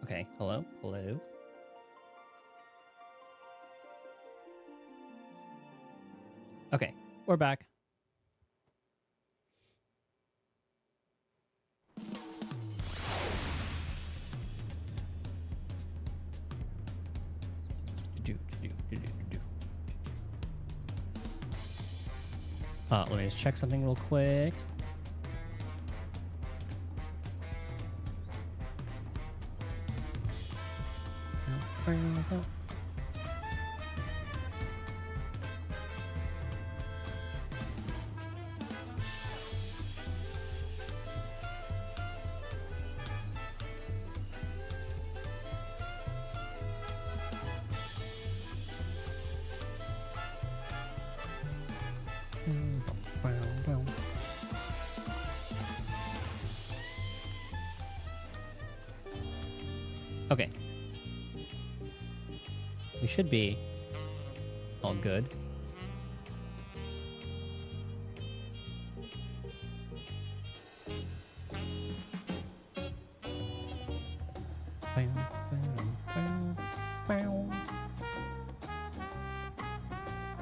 Okay, hello? Hello? Okay, we're back. Let me just check something real quick. Okay. We should be all good.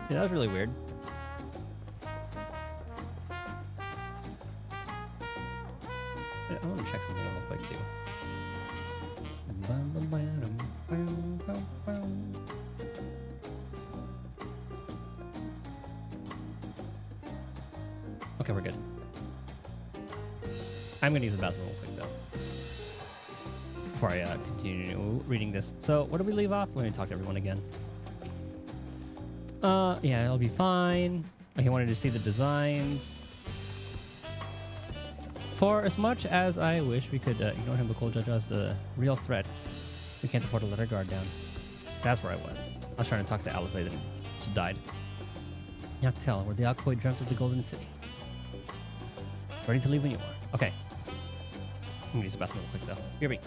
Yeah, that was really weird. I want to check something real quick too. Okay, we're good. I'm gonna use the bathroom real quick though, before I continue reading this. So, where do we leave off? Let me talk to everyone again. Yeah, it'll be fine. I wanted to see the designs. For as much as I wish we could ignore him, Bacol Judge as the real threat, we can't afford to let our guard down. That's where I was. I was trying to talk to Alice and just died. Noctel, where the Alcoy dreamt of the Golden City. Ready to leave when you are. Okay. I'm gonna use the bathroom real quick though. Here we go.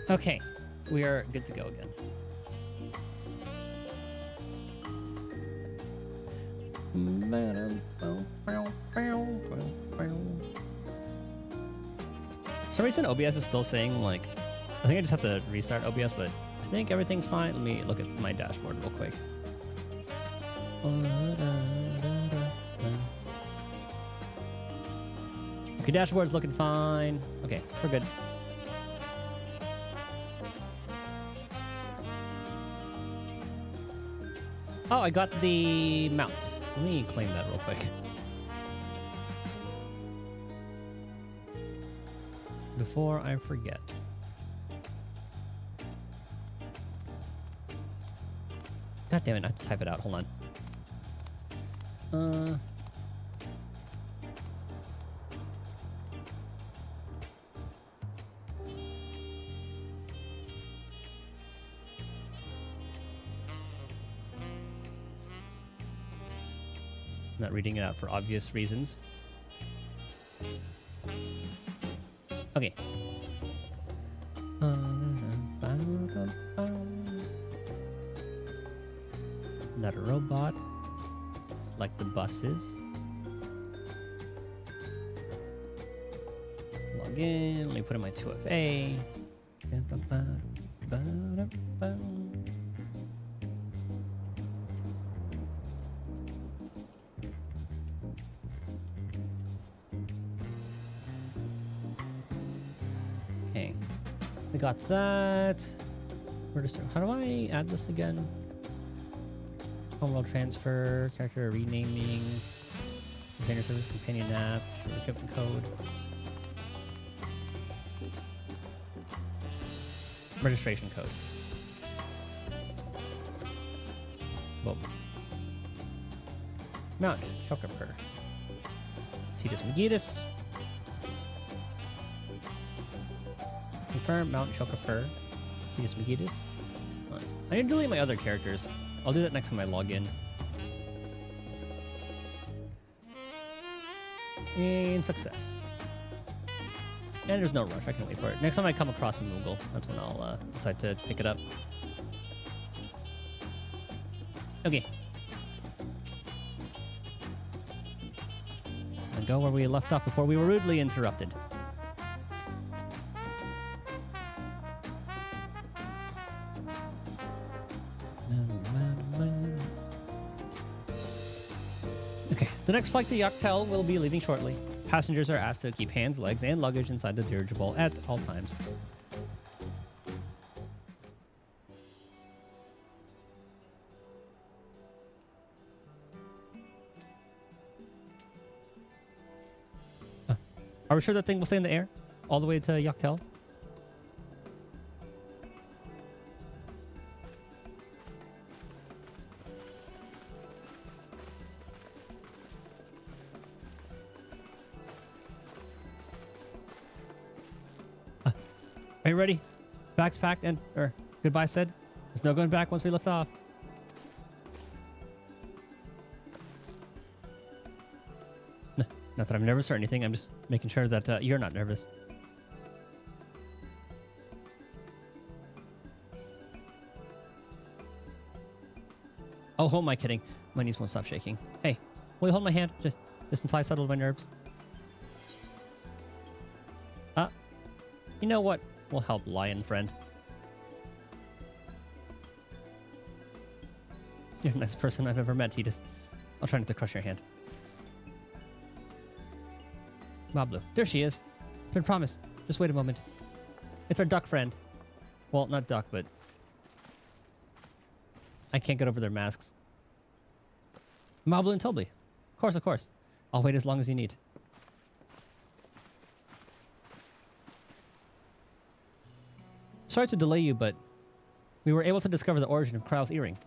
Okay, we are good to go again. For some reason, OBS is still saying, like, I think I just have to restart OBS, but I think everything's fine. Let me look at my dashboard real quick. Okay, dashboard's looking fine. Okay, we're good. Oh, I got the mount. Let me claim that real quick. Before I forget. God damn it, I have to type it out. Hold on. I'm not reading it out for obvious reasons. Okay. Not a robot. Select the buses. Log in. Let me put in my 2FA. We got that. How do I add this again? Homeworld transfer, character renaming, container service, companion app, equipment code. Registration code. Boom. Mount, Chokerpur. Titus Megidus. Confirm Mount Chokerpur. Titus Megidus. I need to delete my other characters. I'll do that next time I log in. And success. And there's no rush. I can wait for it. Next time I come across a Moogle, that's when I'll decide to pick it up. Okay. And go where we left off before we were rudely interrupted. Okay, the next flight to Yaktel will be leaving shortly. Passengers are asked to keep hands, legs, and luggage inside the dirigible at all times. Are we sure that thing will stay in the air all the way to Yaktel? Are you ready? Bags packed and goodbye said. There's no going back once we lift off. No, not that I'm nervous or anything. I'm just making sure that you're not nervous. Oh, who am I kidding? My knees won't stop shaking. Hey, will you hold my hand? Just until I settle my nerves. You know what will help, lion friend? You're the nicest person I've ever met, Titus. I'll try not to crush your hand. Mablu. There she is. Been promised. Just wait a moment. It's our duck friend. Well, not duck, but... I can't get over their masks. Mablu and Toby. Of course, of course. I'll wait as long as you need. Sorry to delay you, but we were able to discover the origin of Kryle's earring.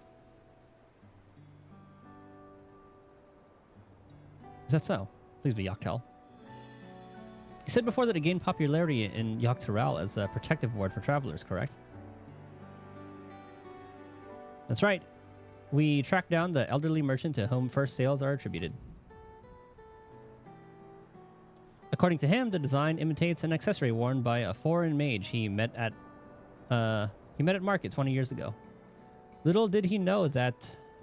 Is that so? Please be Yaktel. You said before that it gained popularity in Yaktaral as a protective ward for travelers, correct? That's right. We tracked down the elderly merchant to whom first sales are attributed. According to him, the design imitates an accessory worn by a foreign mage he met at market 20 years ago. Little did he know that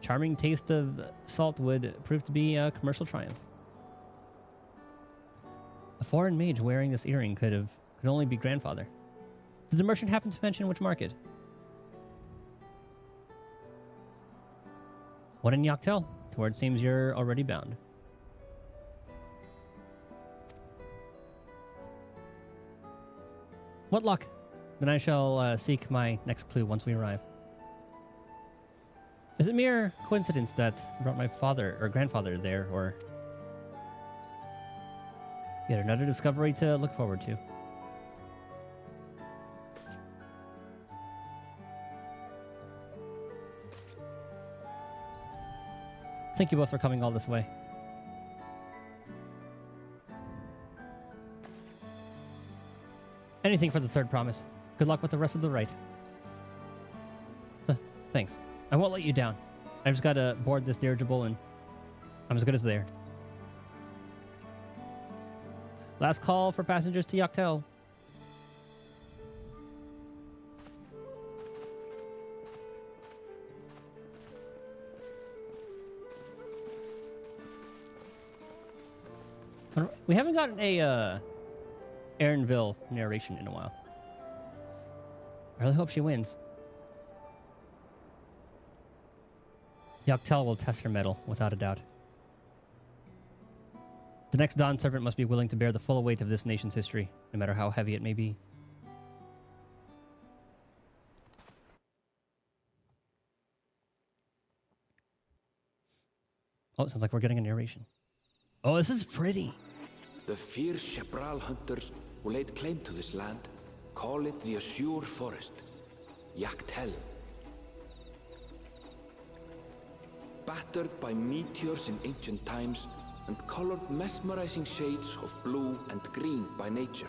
charming taste of salt would prove to be a commercial triumph. A foreign mage wearing this earring could only be grandfather. Did the merchant happen to mention which market? What in Yaktel? To where it seems you're already bound. What luck? Then I shall seek my next clue once we arrive. Is it mere coincidence that brought my father or grandfather there, or yet another discovery to look forward to? Thank you both for coming all this way. Anything for the third promise. Good luck with the rest of the ride. Thanks. I won't let you down. I just gotta board this dirigible and I'm as good as there. Last call for passengers to Yaktel. We haven't gotten a Erinville narration in a while. I really hope she wins. Yaktel will test her mettle, without a doubt. The next Dawn servant must be willing to bear the full weight of this nation's history, no matter how heavy it may be. Oh, it sounds like we're getting a narration. Oh, this is pretty. The fierce Chapral hunters who laid claim to this land call it the Azure Forest, Yaktel. Battered by meteors in ancient times and colored mesmerizing shades of blue and green by nature,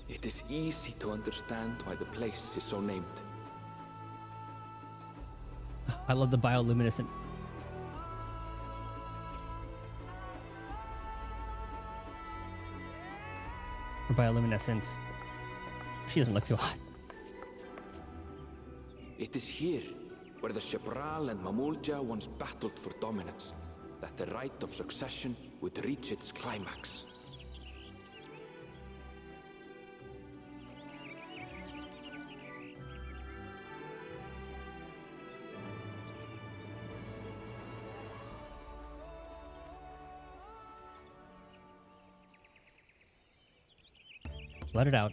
it is easy to understand why the place is so named. I love the bioluminescent. Or bioluminescence. She doesn't look too hot. It is here where the Chapral and Mamulja once battled for dominance, that the right of succession would reach its climax. Let it out.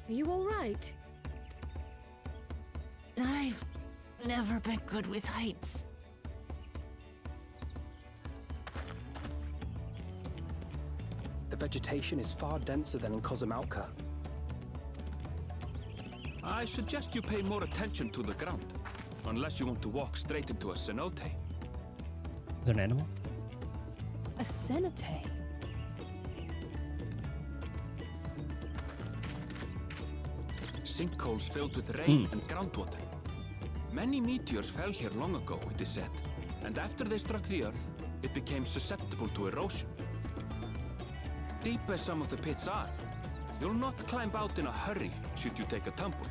Are you all right? I've never been good with heights. The vegetation is far denser than in Cozumel. I suggest you pay more attention to the ground, unless you want to walk straight into a cenote. Is there an animal? A cenote? Sinkholes filled with rain and groundwater. Many meteors fell here long ago, it is said, and after they struck the earth, it became susceptible to erosion. Deep as some of the pits are, you'll not climb out in a hurry should you take a tumble.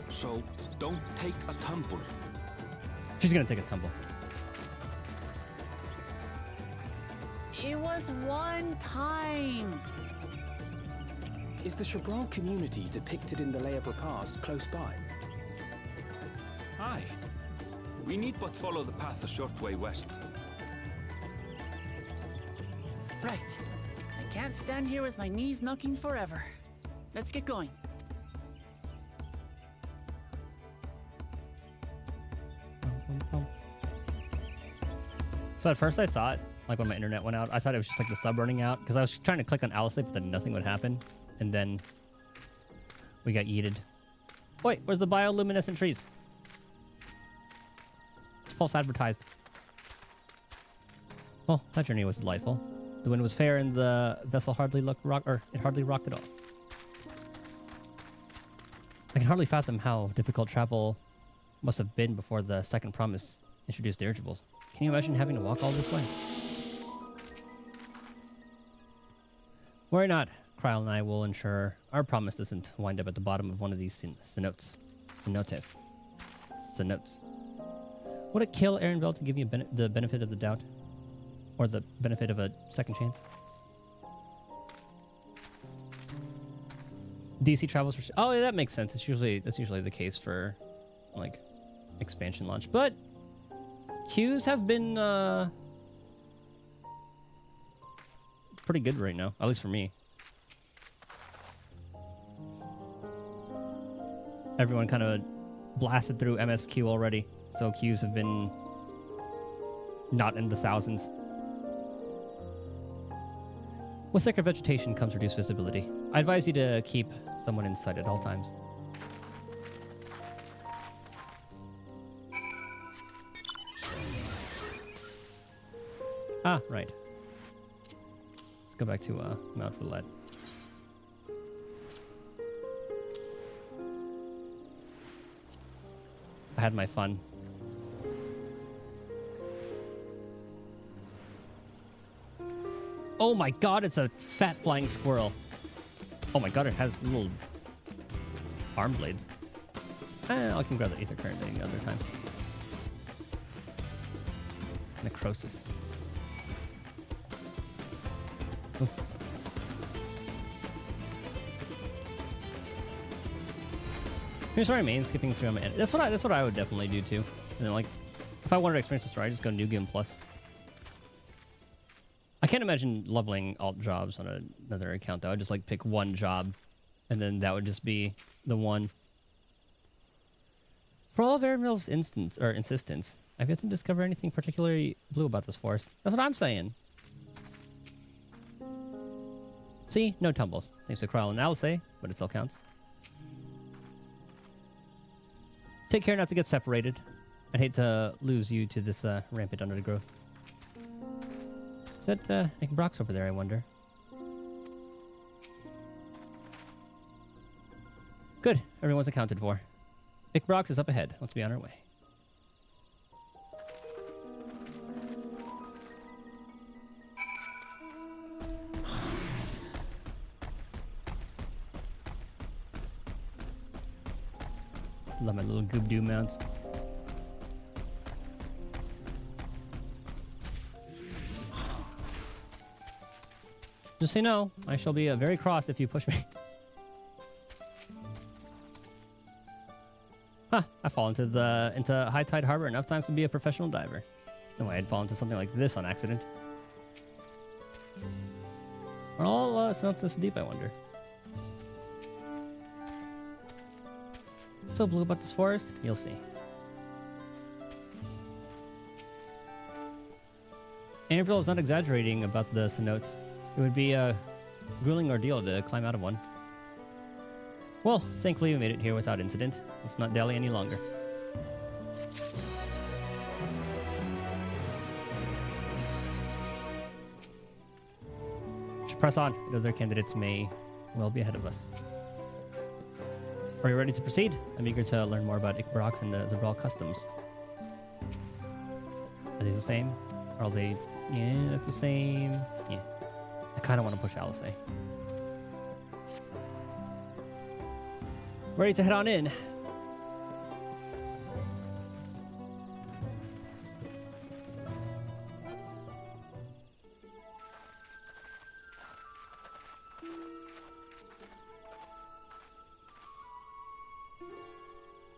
So, don't take a tumble. She's gonna take a tumble. It was one time. Is the Chapral community depicted in the Lay of Repast close by? Aye. We need but follow the path a short way west. Right. I can't stand here with my knees knocking forever. Let's get going. So at first I thought, like when my internet went out, I thought it was just like the sub running out because I was trying to click on Alisate, but then nothing would happen. And then we got yeeted. Wait, where's the bioluminescent trees? It's false advertised. Well, that journey was delightful. The wind was fair and the vessel hardly rocked at all. I can hardly fathom how difficult travel must have been before the second promise introduced dirigibles. Can you imagine having to walk all this way? Worry not. Kryle and I will ensure our promise doesn't wind up at the bottom of one of these cenotes. Would it kill Aaronville to give you the benefit of the doubt? Or the benefit of a second chance? DC travels for... Oh, yeah, that makes sense. That's usually the case for, like, expansion launch. But queues have been pretty good right now, at least for me. Everyone kind of blasted through MSQ already, so queues have been not in the thousands. With thicker vegetation comes reduced visibility. I advise you to keep someone in sight at all times. Ah, right. Let's go back to Mount Roulette. I had my fun. Oh my god, it's a fat flying squirrel. Oh my god, it has little arm blades. I can grab the ether current any other time. Necrosis. Ooh. Here's what I mean, skipping through them. That's what I would definitely do too. And then, like, if I wanted to experience the story, I just go New Game Plus. I can't imagine leveling alt jobs on another account though. I'd just like pick one job, and then that would just be the one. For all of Airmail's insistence, I've yet to discover anything particularly blue about this forest. That's what I'm saying. See? No tumbles. Thanks to Kryl and Alice, but it still counts. Take care not to get separated. I'd hate to lose you to this rampant undergrowth. Is that Brock's over there, I wonder? Good. Everyone's accounted for. Brock's is up ahead. Let's be on our way. Love my little Goobdoo mounts. Just so you know, I shall be very cross if you push me. Huh, I fall into High Tide Harbor enough times to be a professional diver. No way I'd fall into something like this on accident. Are all snouts this deep, I wonder? So blue about this forest? You'll see. Ambril is not exaggerating about the cenotes. It would be a grueling ordeal to climb out of one. Well, thankfully we made it here without incident. Let's not dally any longer. Should press on. The other candidates may well be ahead of us. Are you ready to proceed? I'm eager to learn more about Brock's and the Zabral customs. Are these the same? Are they... Yeah, that's the same. Yeah. I kind of want to push Alice. Ready to head on in.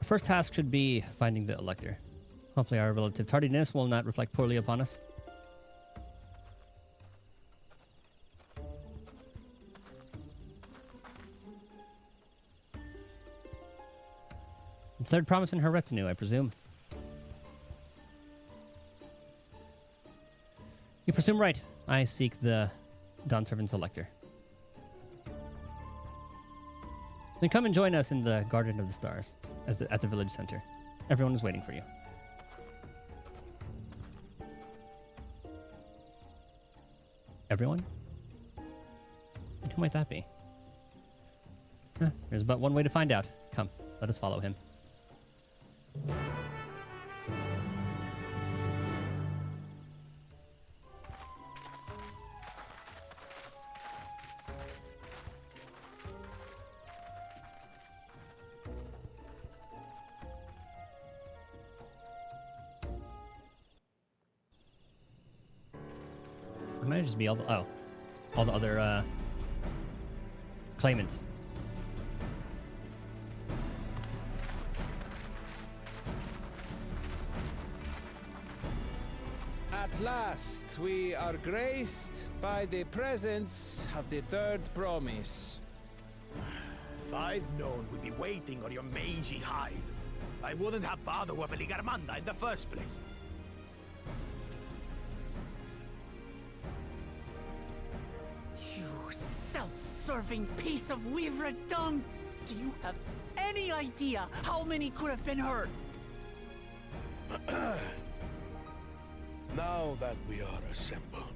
First task should be finding the elector. Hopefully our relative tardiness will not reflect poorly upon us. The third promise in her retinue, I presume. You presume right. I seek the Dawn Servant's elector. Then come and join us in the Garden of the Stars, at the village center. Everyone is waiting for you. Everyone? And who might that be? Huh, there's but one way to find out. Come, let us follow him. It might just be all the other claimants. At last, we are graced by the presence of the third promise. If I'd known we'd be waiting on your mangy hide, I wouldn't have bothered with Ligarmanda in the first place. You self-serving piece of weaver dung! Do you have any idea how many could have been hurt? Now that we are assembled,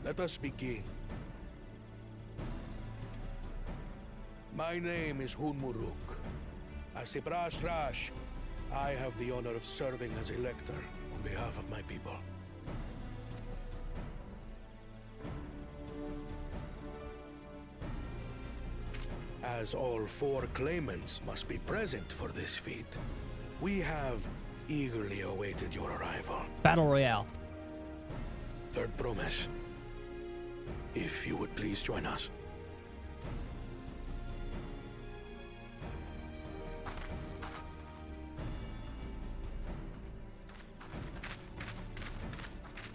let us begin. My name is Hunmuruk. As a Brash Rash, I have the honor of serving as elector on behalf of my people. As all four claimants must be present for this feat, we have eagerly awaited your arrival. Battle Royale. Third promise. If you would please join us.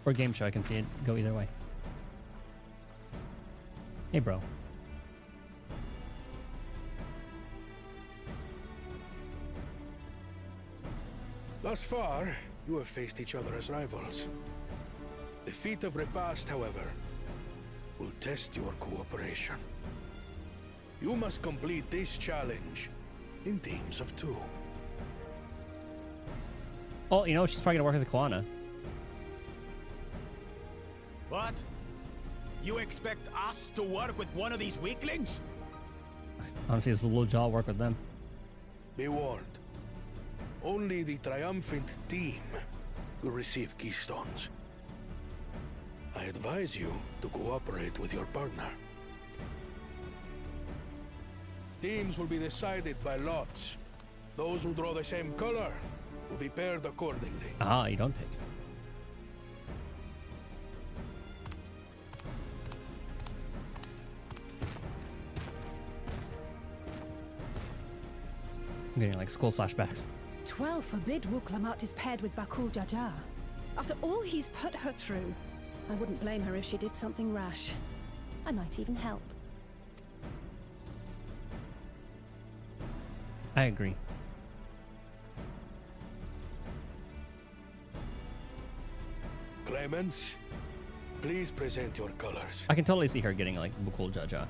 Or game show, I can see it go either way. Hey, bro. Thus far, you have faced each other as rivals. The feat of repast, however, will test your cooperation. You must complete this challenge in teams of 2. Oh, you know, she's probably gonna work with the Koana. What? You expect us to work with one of these weaklings? Honestly, this little jaw work with them. Be warned. Only the triumphant team will receive keystones. I advise you to cooperate with your partner. Teams will be decided by lots. Those who draw the same color will be paired accordingly. Ah, you don't pick. I'm getting like school flashbacks. 12 forbid Wuklamat is paired with Bakul Jaja. After all he's put her through, I wouldn't blame her if she did something rash. I might even help. I agree. Clemens, please present your colors. I can totally see her getting like Bakul Jaja.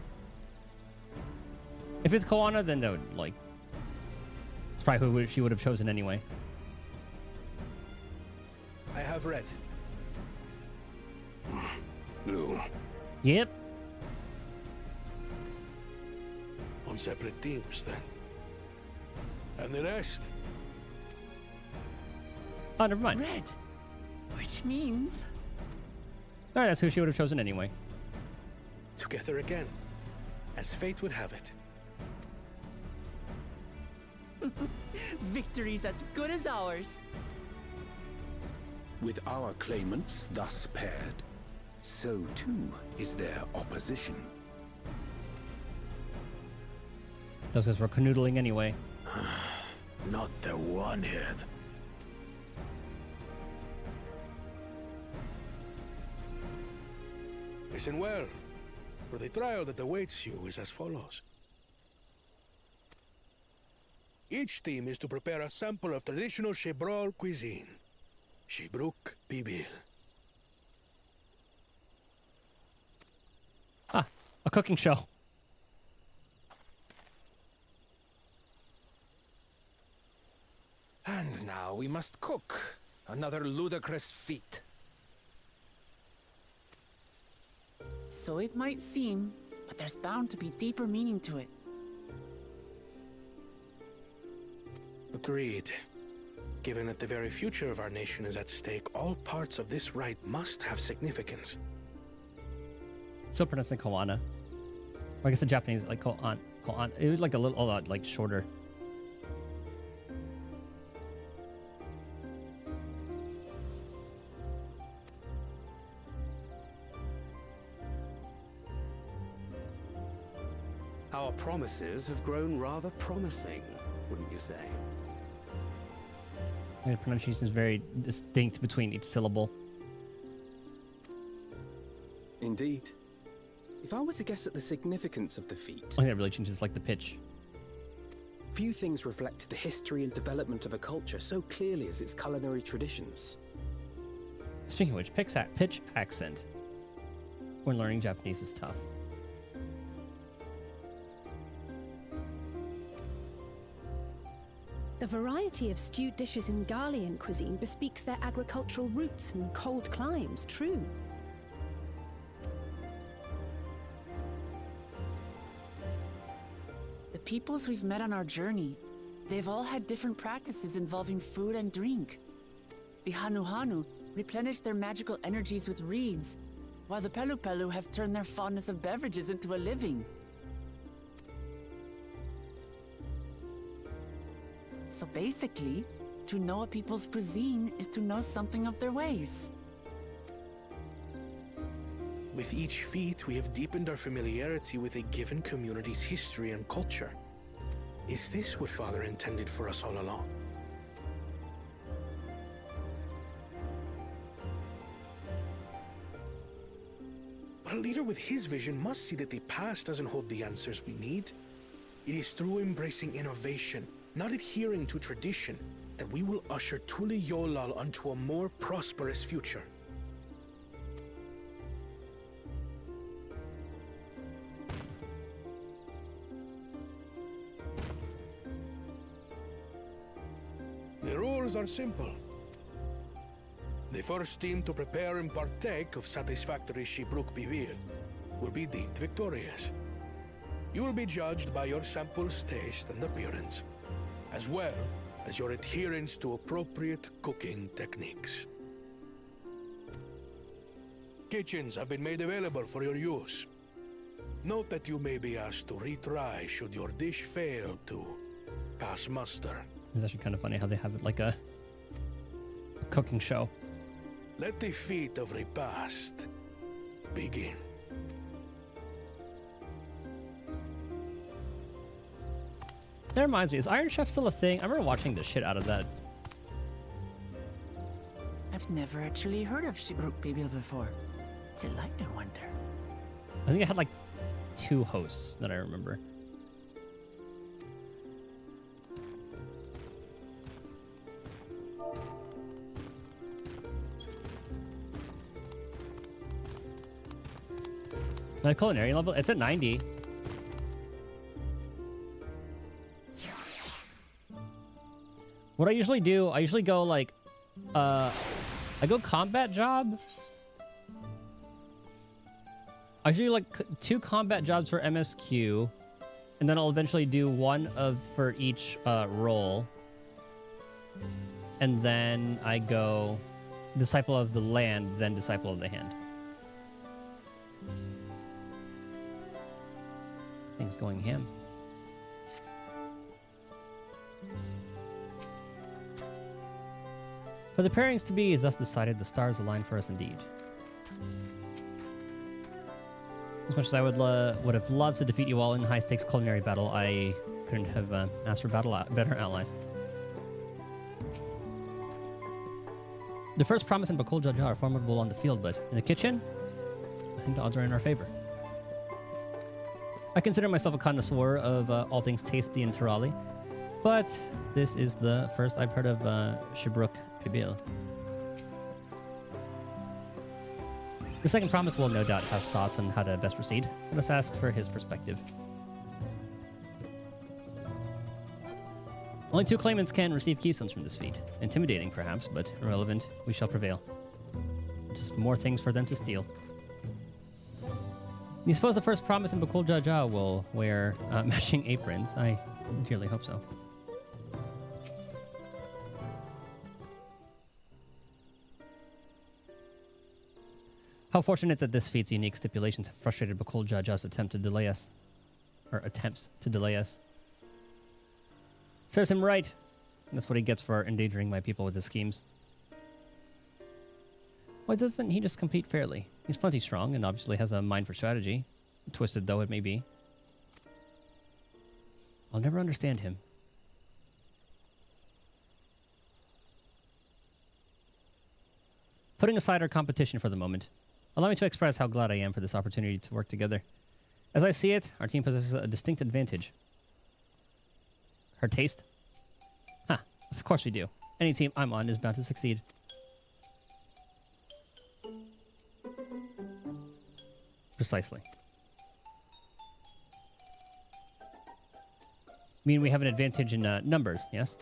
If it's Koana, then that would like. It's probably who she would have chosen anyway. I have red. Blue. Yep. On separate teams, then. And the rest? Oh, never mind. Red. Which means... Alright, that's who she would have chosen anyway. Together again, as fate would have it. Victory's as good as ours. With our claimants thus paired, so too is their opposition. Those guys were canoodling anyway. Not the one-head. Listen well, for the trial that awaits you is as follows. Each team is to prepare a sample of traditional Shebrol cuisine. Shibruk Bibil. Ah, a cooking show. And now we must cook. Another ludicrous feat. So it might seem, but there's bound to be deeper meaning to it. Agreed. Given that the very future of our nation is at stake, all parts of this rite must have significance. Still pronouncing Koana. Or I guess the Japanese like Koan. It was like a little lot like shorter. Our promises have grown rather promising, wouldn't you say? And the pronunciation is very distinct between each syllable. Indeed. If I were to guess at the significance of the feat, I think that really changes like the pitch. few things reflect the history and development of a culture so clearly as its culinary traditions. Speaking of which, pitch accent when learning Japanese is tough. The variety of stewed dishes in Garlean cuisine bespeaks their agricultural roots and cold climes, true. The peoples we've met on our journey, they've all had different practices involving food and drink. The Hanu replenish their magical energies with reeds, while the Pelu have turned their fondness of beverages into a living. So basically, to know a people's cuisine is to know something of their ways. With each feat, we have deepened our familiarity with a given community's history and culture. Is this what Father intended for us all along? But a leader with his vision must see that the past doesn't hold the answers we need. It is through embracing innovation, not adhering to tradition, that we will usher Tuli Yolal onto a more prosperous future. The rules are simple. The first team to prepare and partake of satisfactory Shibruk Bivir will be deemed victorious. You will be judged by your sample's taste and appearance, as well as your adherence to appropriate cooking techniques. Kitchens have been made available for your use. Note that you may be asked to retry should your dish fail to pass muster. It's actually kind of funny how they have it like a cooking show. Let the feat of repast begin. That reminds me, is Iron Chef still a thing? I remember watching the shit out of that. I've never actually heard of Shibruk Bibil before. What's it like, I wonder? I think I had like 2 hosts that I remember. The culinary level, it's at 90. What I usually do, I usually go like, I go combat job. I usually do like 2 combat jobs for MSQ, and then I'll eventually do 1 for each role. And then I go Disciple of the Land, then Disciple of the Hand. Things going ham. For the pairings to be thus decided, the stars align for us indeed. As much as I would have loved to defeat you all in high-stakes culinary battle, I couldn't have asked for better allies. The first promise and Bakul Jaja are formidable on the field, but in the kitchen, I think the odds are in our favor. I consider myself a connoisseur of all things tasty and Tirali, but this is the first I've heard of Shibruk Pibil. The second promise will no doubt have thoughts on how to best proceed. Let us ask for his perspective. Only 2 claimants can receive keystones from this feat. Intimidating, perhaps, but irrelevant. We shall prevail. Just more things for them to steal. You suppose the first promise in Bakul Jaja will wear matching aprons? I dearly hope so. How fortunate that this feat's unique stipulations have frustrated Bakul Jaja's attempts to delay us. Serves him right. That's what he gets for endangering my people with his schemes. Why doesn't he just compete fairly? He's plenty strong and obviously has a mind for strategy, twisted though it may be. I'll never understand him. Putting aside our competition for the moment, allow me to express how glad I am for this opportunity to work together. As I see it, our team possesses a distinct advantage. Her taste? Huh, of course we do. Any team I'm on is bound to succeed. Precisely. I mean, we have an advantage in numbers, yes?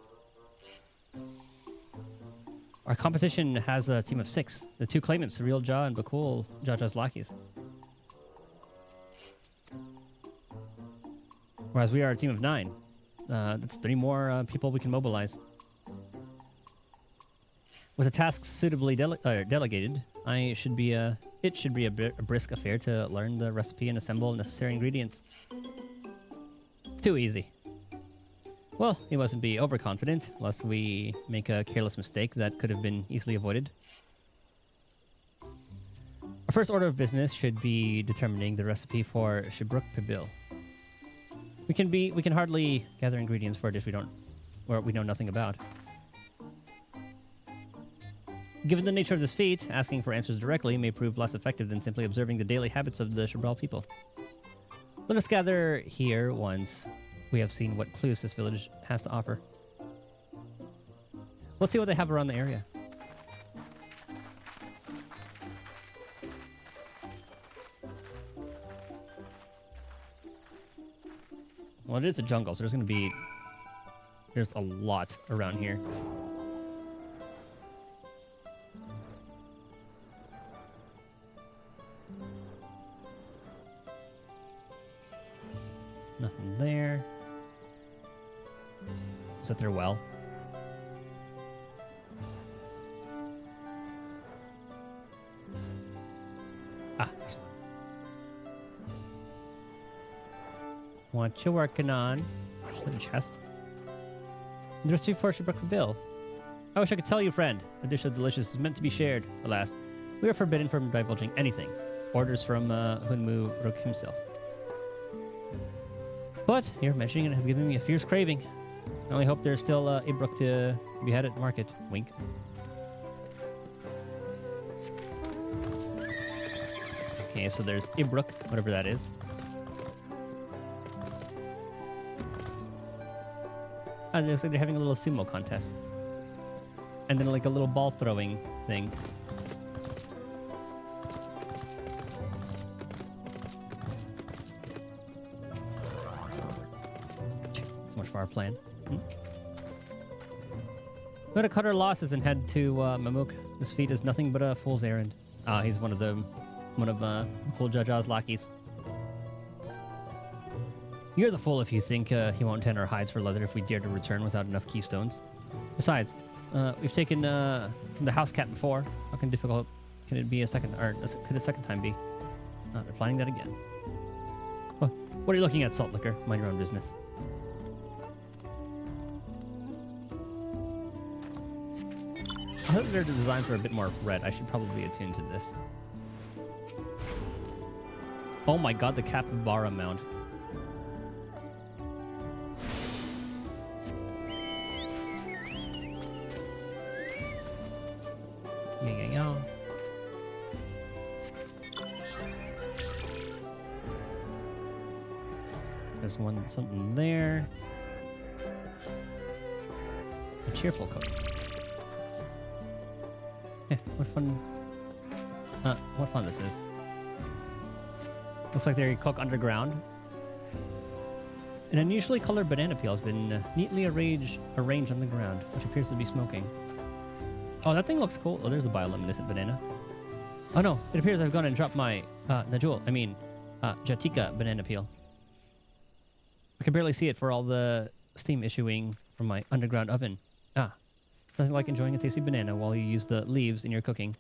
Our competition has a team of 6. The 2 claimants, Real Ja and Bakul Jaja's lackeys. Whereas we are a team of 9. That's 3 more people we can mobilize. With the tasks suitably delegated, it should be a brisk affair to learn the recipe and assemble necessary ingredients. Too easy. Well, we mustn't be overconfident, lest we make a careless mistake that could have been easily avoided. Our first order of business should be determining the recipe for Shibruk Pibil. We can hardly gather ingredients for a dish we know nothing about. Given the nature of this feat, asking for answers directly may prove less effective than simply observing the daily habits of the Shabral people. Let us gather here once we have seen what clues this village has to offer. Let's see what they have around the area. Well, it is a jungle, so there's a lot around here. Nothing there. Is that their well? Ah, there's one. What you working on? Put a chest. There's 2 for Brook Bill. I wish I could tell you, friend. A dish so delicious is meant to be shared. Alas, we are forbidden from divulging anything. Orders from Hunmu Rook himself. But your mentioning it has given me a fierce craving. I only hope there's still a brook to be had at the market. Wink. Okay, so there's Ibrook, whatever that is. It looks like they're having a little sumo contest. And then like a little ball throwing thing. So much for our plan. Go to cut our losses and head to Mamuk. This feat is nothing but a fool's errand. He's one of Cool Jaja's lackeys. You're the fool if you think he won't tend our hides for leather if we dare to return without enough keystones. Besides, we've taken from the house cat before. How difficult can it be a second, or could a second time be? They're planning that again. Well, what are you looking at, Salt Liquor? Mind your own business. I hope their designs are a bit more red. I should probably attune to this. Oh my god, the capybara mount. Yeah. There's something there. A cheerful cook. Yeah, what fun this is. Looks like they cook underground. An unusually colored banana peel has been neatly arranged on the ground, which appears to be smoking. Oh, that thing looks cool. Oh, there's a bioluminescent banana. Oh no, it appears I've gone and dropped my Jatika banana peel. I can barely see it for all the steam issuing from my underground oven. Nothing like enjoying a tasty banana while you use the leaves in your cooking.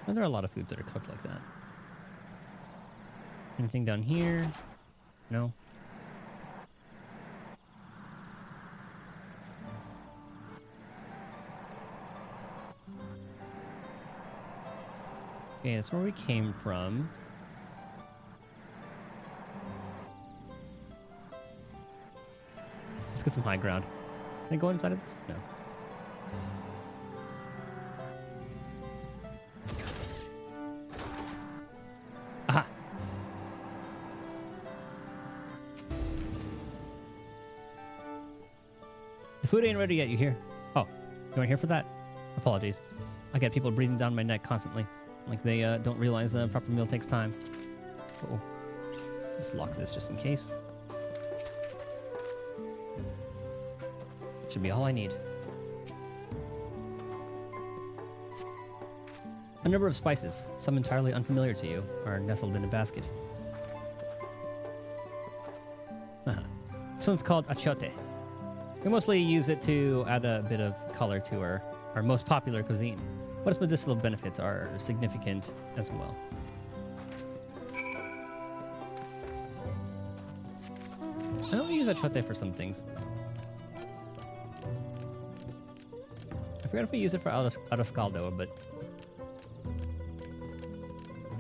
And there are a lot of foods that are cooked like that. Anything down here? No. Okay, that's where we came from. Let's get some high ground. Can I go inside of this? No. Aha! The food ain't ready yet, you hear? Oh, you weren't here for that? Apologies. I get people breathing down my neck constantly. Like they don't realize the proper meal takes time. Uh-oh. Let's lock this just in case. Should be all I need. A number of spices, some entirely unfamiliar to you, are nestled in a basket. This one's called achote. We mostly use it to add a bit of color to our most popular cuisine, but its medicinal benefits are significant as well. I know we use achote for some things. I forgot if we use it for arroz caldo, but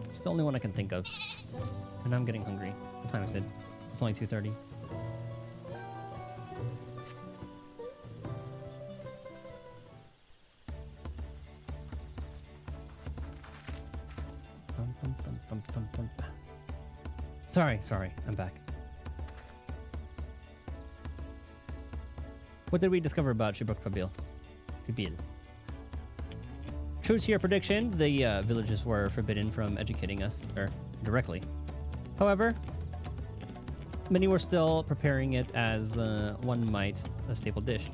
it's the only one I can think of. And I'm getting hungry. What time is it? It's only 2:30. Sorry, I'm back. What did we discover about Shibruk Fabil? True to your prediction, the villagers were forbidden from educating us directly. However, many were still preparing it as one might a staple dish.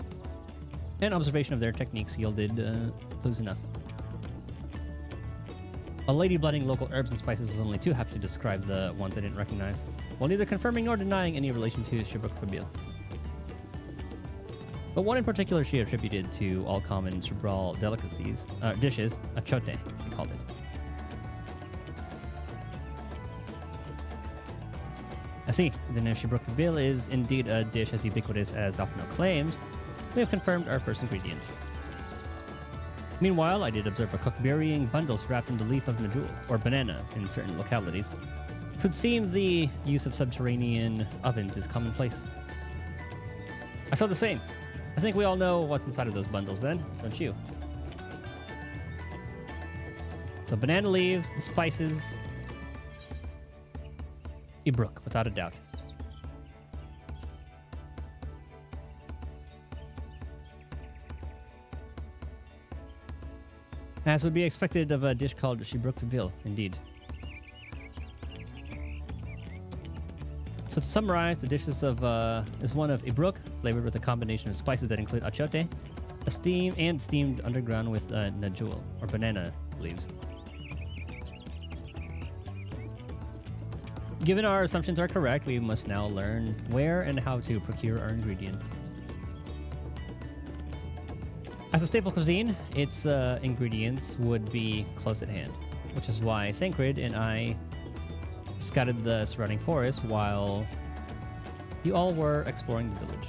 And observation of their techniques yielded clues enough. A lady blending local herbs and spices was only too happy to describe the ones I didn't recognize, while neither confirming nor denying any relation to Shibruk Fabil. But one in particular she attributed to all common Shibral delicacies, dishes, achote, she called it. I see. Then if Shibruk Fabil is indeed a dish as ubiquitous as Alphino claims, we have confirmed our first ingredient. Meanwhile, I did observe a cook burying bundles wrapped in the leaf of Najul, or banana, in certain localities. It would seem the use of subterranean ovens is commonplace. I saw the same. I think we all know what's inside of those bundles then, don't you? So banana leaves, the spices, Ibruk, without a doubt. As would be expected of a dish called Shibruk Fabil, indeed. So to summarize, the dish is one of Ibruk, flavored with a combination of spices that include achote, steamed underground with najul, or banana leaves. Given our assumptions are correct, we must now learn where and how to procure our ingredients. As a staple cuisine, its ingredients would be close at hand, which is why Thancred and I scouted the surrounding forest while you all were exploring the village.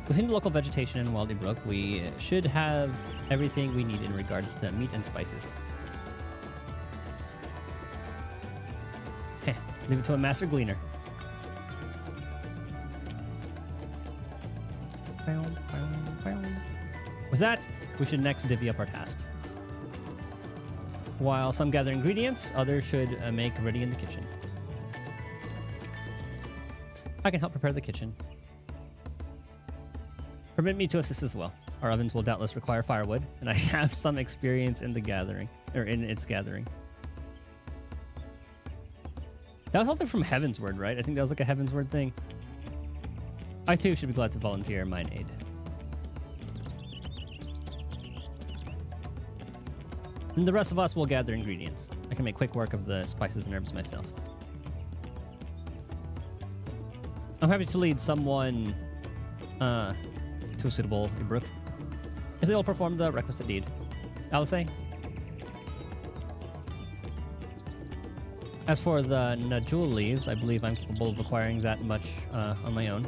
Within the local vegetation and wild Ibruk, we should have everything we need in regards to meat and spices. Heh, leave it to a master gleaner. With that, we should next divvy up our tasks. While some gather ingredients, others should make ready in the kitchen. I can help prepare the kitchen. Permit me to assist as well. Our ovens will doubtless require firewood, and I have some experience in the gathering, or in its gathering. That was something from Heavensward, right? I think that was like a Heavensward thing. I too should be glad to volunteer mine aid. And the rest of us will gather ingredients. I can make quick work of the spices and herbs myself. I'm happy to lead someone to a suitable Ibruk, if they'll perform the requisite deed. Alice? As for the Najul leaves, I believe I'm capable of acquiring that much on my own.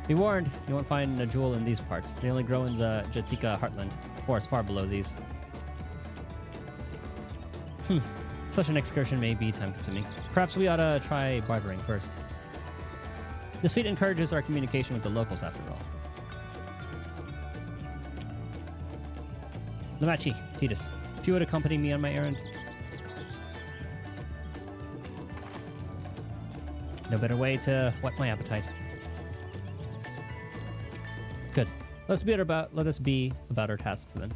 Be warned, you won't find Najul in these parts. They only grow in the Jatika heartland, forest far below these. Such an excursion may be time-consuming. Perhaps we ought to try bartering first. This feat encourages our communication with the locals, after all. Namachi, Titus, if you would accompany me on my errand. No better way to whet my appetite. Good. Let us be about our tasks then.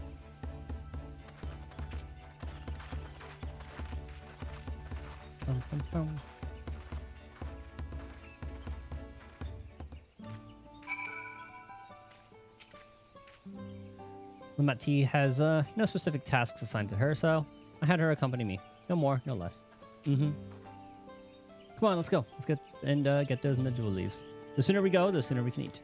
Lamati has no specific tasks assigned to her, so I had her accompany me. No more, no less. Come on, let's go. Let's get and get those Najul leaves. The sooner we go, the sooner we can eat.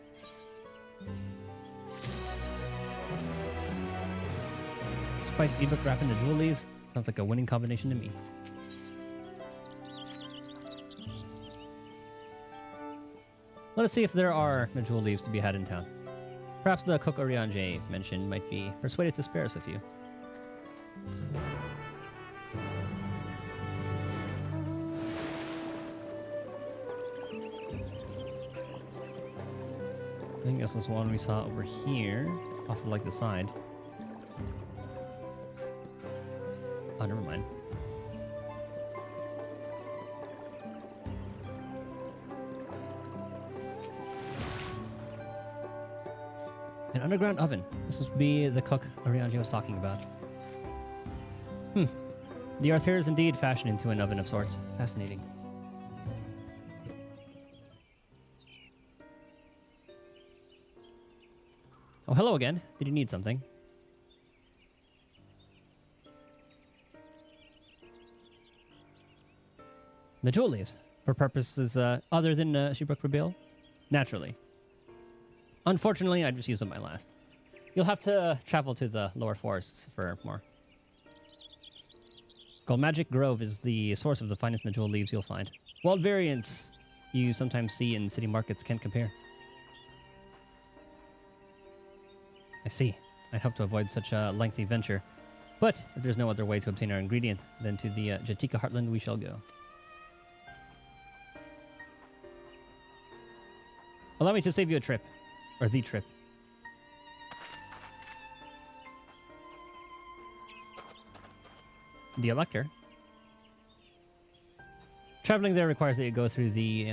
Spice Ibruk wrap in Najul leaves. Sounds like a winning combination to me. Let us see if there are Najul leaves to be had in town. Perhaps the cook Orianje mentioned might be persuaded to spare us a few. I think this was one we saw over here, off to like the side. Oh, never mind. An underground oven. This must be the cook Arianji was talking about. The earth here is indeed fashioned into an oven of sorts. Fascinating. Oh, hello again. Did you need something? The jewel leaves. For purposes other than Seabrook Reveal? Naturally. Unfortunately, I just used them my last. You'll have to travel to the lower forests for more. Gold Magic Grove is the source of the finest jewel leaves you'll find. Wild variants you sometimes see in city markets can't compare. I see. I'd hope to avoid such a lengthy venture. But if there's no other way to obtain our ingredient, then to the Jatika Heartland we shall go. Allow me to save you a trip. Or the trip. The Elector. Traveling there requires that you go through the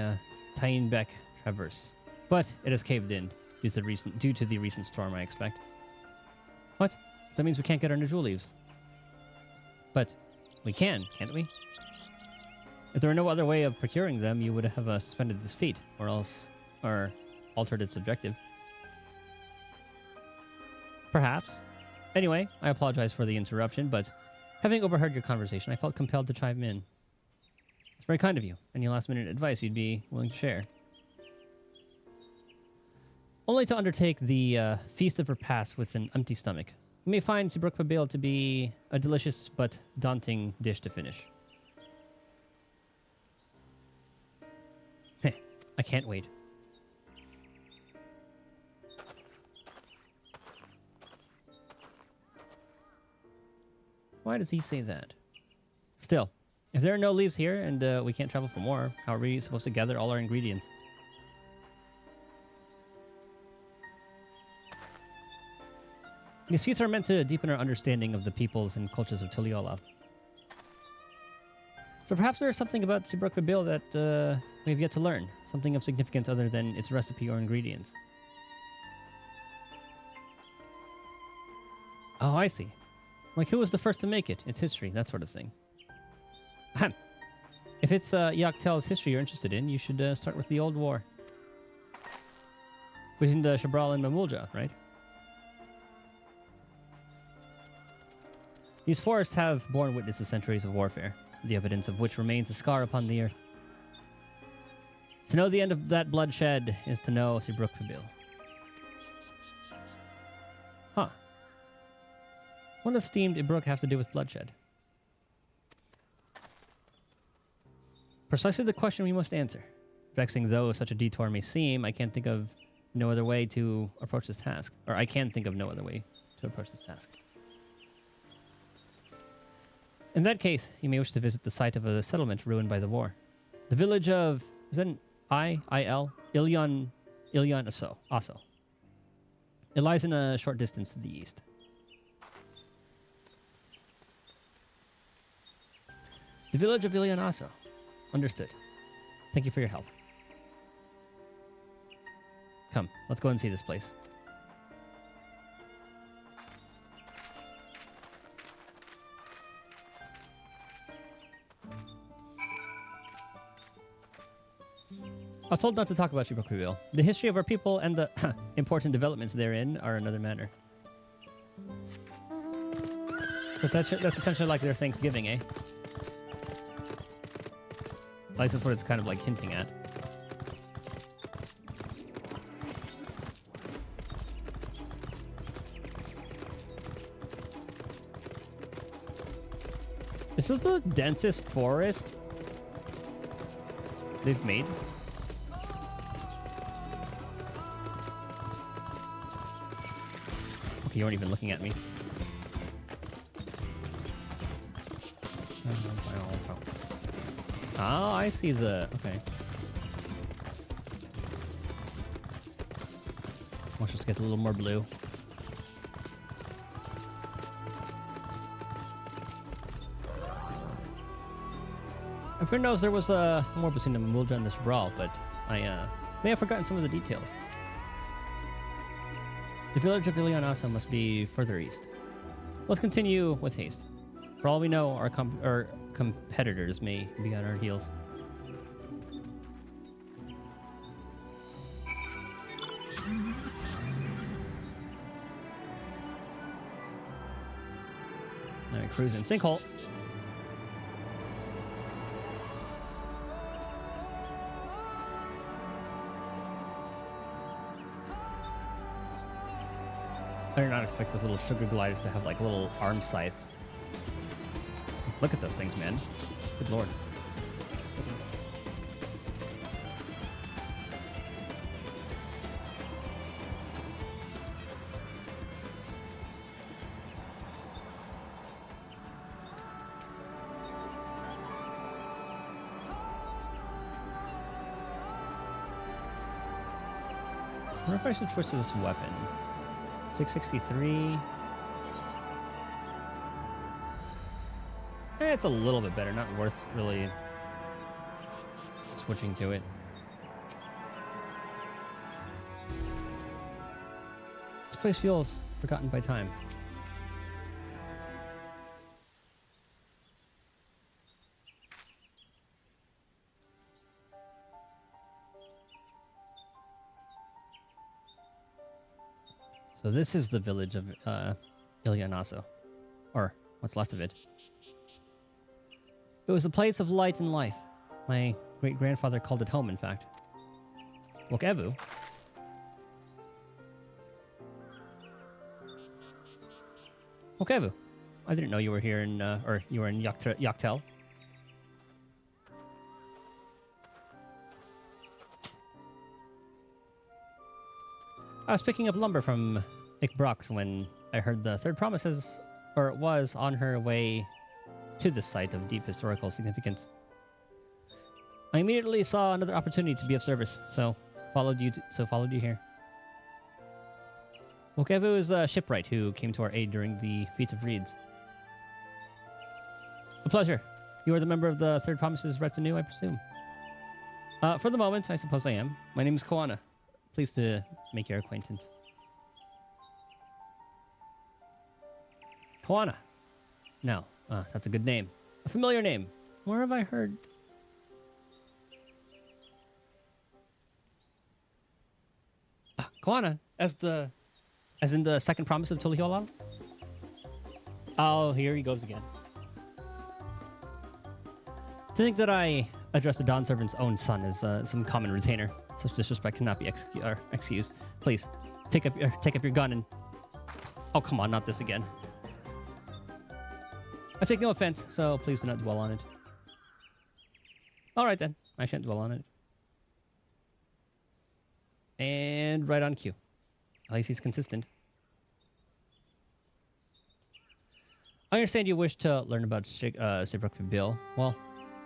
Tainbeck Traverse. But it has caved in due to the recent storm, I expect. What? That means we can't get our new jewel leaves. But we can, can't we? If there were no other way of procuring them, you would have suspended this feat, or altered its objective. Perhaps. Anyway, I apologize for the interruption, but having overheard your conversation, I felt compelled to chime in. It's very kind of you. Any last-minute advice you'd be willing to share? Only to undertake the Feast of Repast with an empty stomach. You may find Seabrook Pabil to be a delicious but daunting dish to finish. Heh, I can't wait. Why does he say that? Still, if there are no leaves here and we can't travel for more, how are we supposed to gather all our ingredients? These feats are meant to deepen our understanding of the peoples and cultures of Tuliyola. So perhaps there is something about Seabrook Pabil that we have yet to learn. Something of significance other than its recipe or ingredients. Oh, I see. Like who was the first to make it, its history, that sort of thing. Ahem. If it's Yaktel's history you're interested in, you should start with the Old War. Between the Shabral and Mamulja, right? These forests have borne witness to centuries of warfare, the evidence of which remains a scar upon the earth. To know the end of that bloodshed is to know Seabrook Pabil. Huh. What does steamed Ibruk have to do with bloodshed? Precisely the question we must answer. Vexing though such a detour may seem, I can't think of no other way to approach this task. Or I can think of no other way to approach this task. In that case, you may wish to visit the site of a settlement ruined by the war. The village of... is that an I-I-L? Ilyon Aso. It lies in a short distance to the east. The village of Ilyon Aso. Understood. Thank you for your help. Come, let's go and see this place. I was told not to talk about Seabrook Reveal. The history of our people and the important developments therein are another matter. That's essentially like their Thanksgiving, eh? At least that's what it's kind of like hinting at. This is the densest forest they've made. Okay, you weren't even looking at me. Oh, I see the... okay. Let's just get a little more blue. Everyone knows there was more between the Mamulja and the Shabral, but I may have forgotten some of the details. The village of Ilianasa must be further east. Let's continue with haste. For all we know, our competitors may be on our heels. Alright, cruising. Sinkhole. I did not expect those little sugar gliders to have like little arm scythes. Look at those things, man. Good lord. I wonder if I should switch to this weapon. 663. It's a little bit better, not worth really switching to it. This place feels forgotten by time. So this is the village of Ilianaso, or what's left of it. It was a place of light and life. My great-grandfather called it home, in fact. Wokevu? Wokevu. I didn't know you were here in, or you were in Yaktel. I was picking up lumber from Ikbrox when I heard the third promises, or was on her way to this site of deep historical significance. I immediately saw another opportunity to be of service, so followed you here. Wokevu is a shipwright who came to our aid during the Feat of Reeds. A pleasure. You are the member of the Third Promises retinue, I presume. For the moment, I suppose I am. My name is Koana. Pleased to make your acquaintance. Koana. Now, that's a good name. A familiar name. Where have I heard? Koana, as in the second promise of Tuliholal? Oh, here he goes again. To think that I addressed the Dawn Servant's own son as some common retainer. Such disrespect cannot be excused. Please, take up your gun and... Oh, come on, not this again. I take no offense, so please do not dwell on it. All right, then. I shan't dwell on it. And right on cue. At least he's consistent. I understand you wish to learn about Sibruk Bill. Well,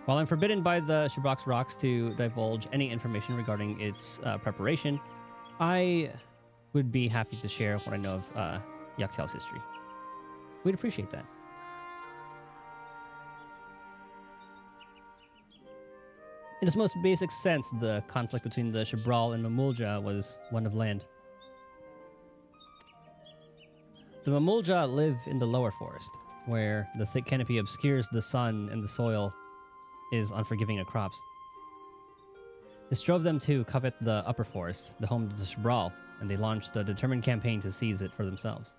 while I'm forbidden by the Shabrox Rocks to divulge any information regarding its preparation, I would be happy to share what I know of Yaktel's history. We'd appreciate that. In its most basic sense, the conflict between the Shabral and Mamulja was one of land. The Mamulja live in the lower forest, where the thick canopy obscures the sun and the soil is unforgiving of crops. This drove them to covet the upper forest, the home of the Shabral, and they launched a determined campaign to seize it for themselves.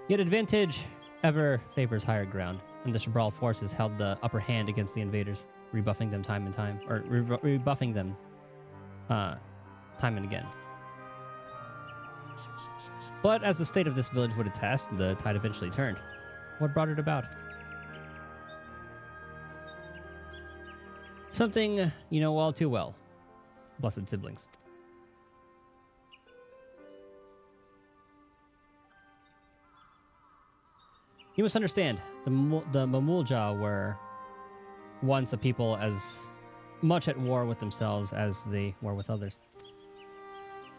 Yet advantage ever favors higher ground, and the Shabral forces held the upper hand against the invaders, rebuffing them time and time, or rebuffing them time and again. But as the state of this village would attest, the tide eventually turned. What brought it about? Something you know all too well. Blessed siblings. You must understand, the Mamulja were once a people as much at war with themselves as they were with others.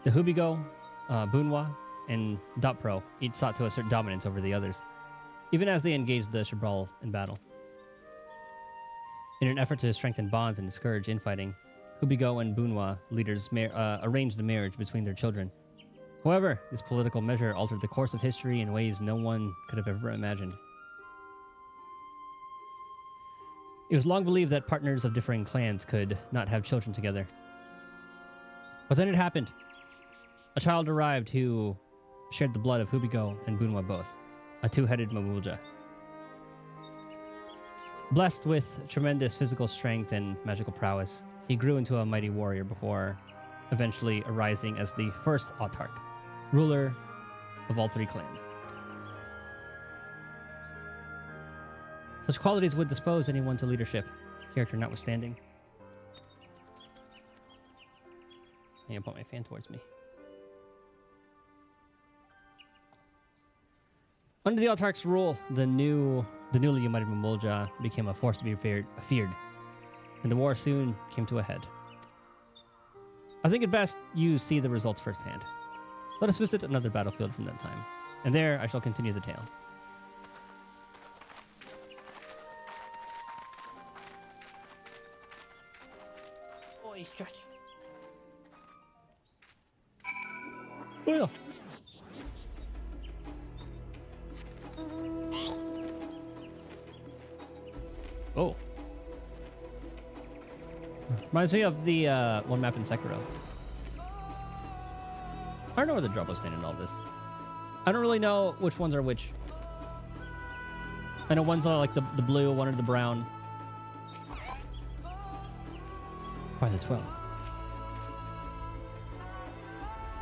The Hubigo, Bunwa, and Dapro each sought to assert dominance over the others, even as they engaged the Shabral in battle. In an effort to strengthen bonds and discourage infighting, Hubigo and Bunwa leaders arranged the marriage between their children. However, this political measure altered the course of history in ways no one could have ever imagined. It was long believed that partners of differing clans could not have children together. But then it happened. A child arrived who shared the blood of Hubigo and Bunwa both, a two-headed Mamulja. Blessed with tremendous physical strength and magical prowess, he grew into a mighty warrior before eventually arising as the first autarch, ruler of all three clans. Such qualities would dispose anyone to leadership, character notwithstanding. I need to point my fan towards me. Under the autarch's rule, the newly united Mamulja became a force to be feared, and the war soon came to a head. I think it best you see the results firsthand. Let us visit another battlefield from that time, and there I shall continue the tale. Boy, stretch. Oh yeah. Oh. Reminds me of the one map in Sekiro. I don't know where the drop was standing in all this. I don't really know which ones are which. I know one's like the blue, one are the brown. By the 12.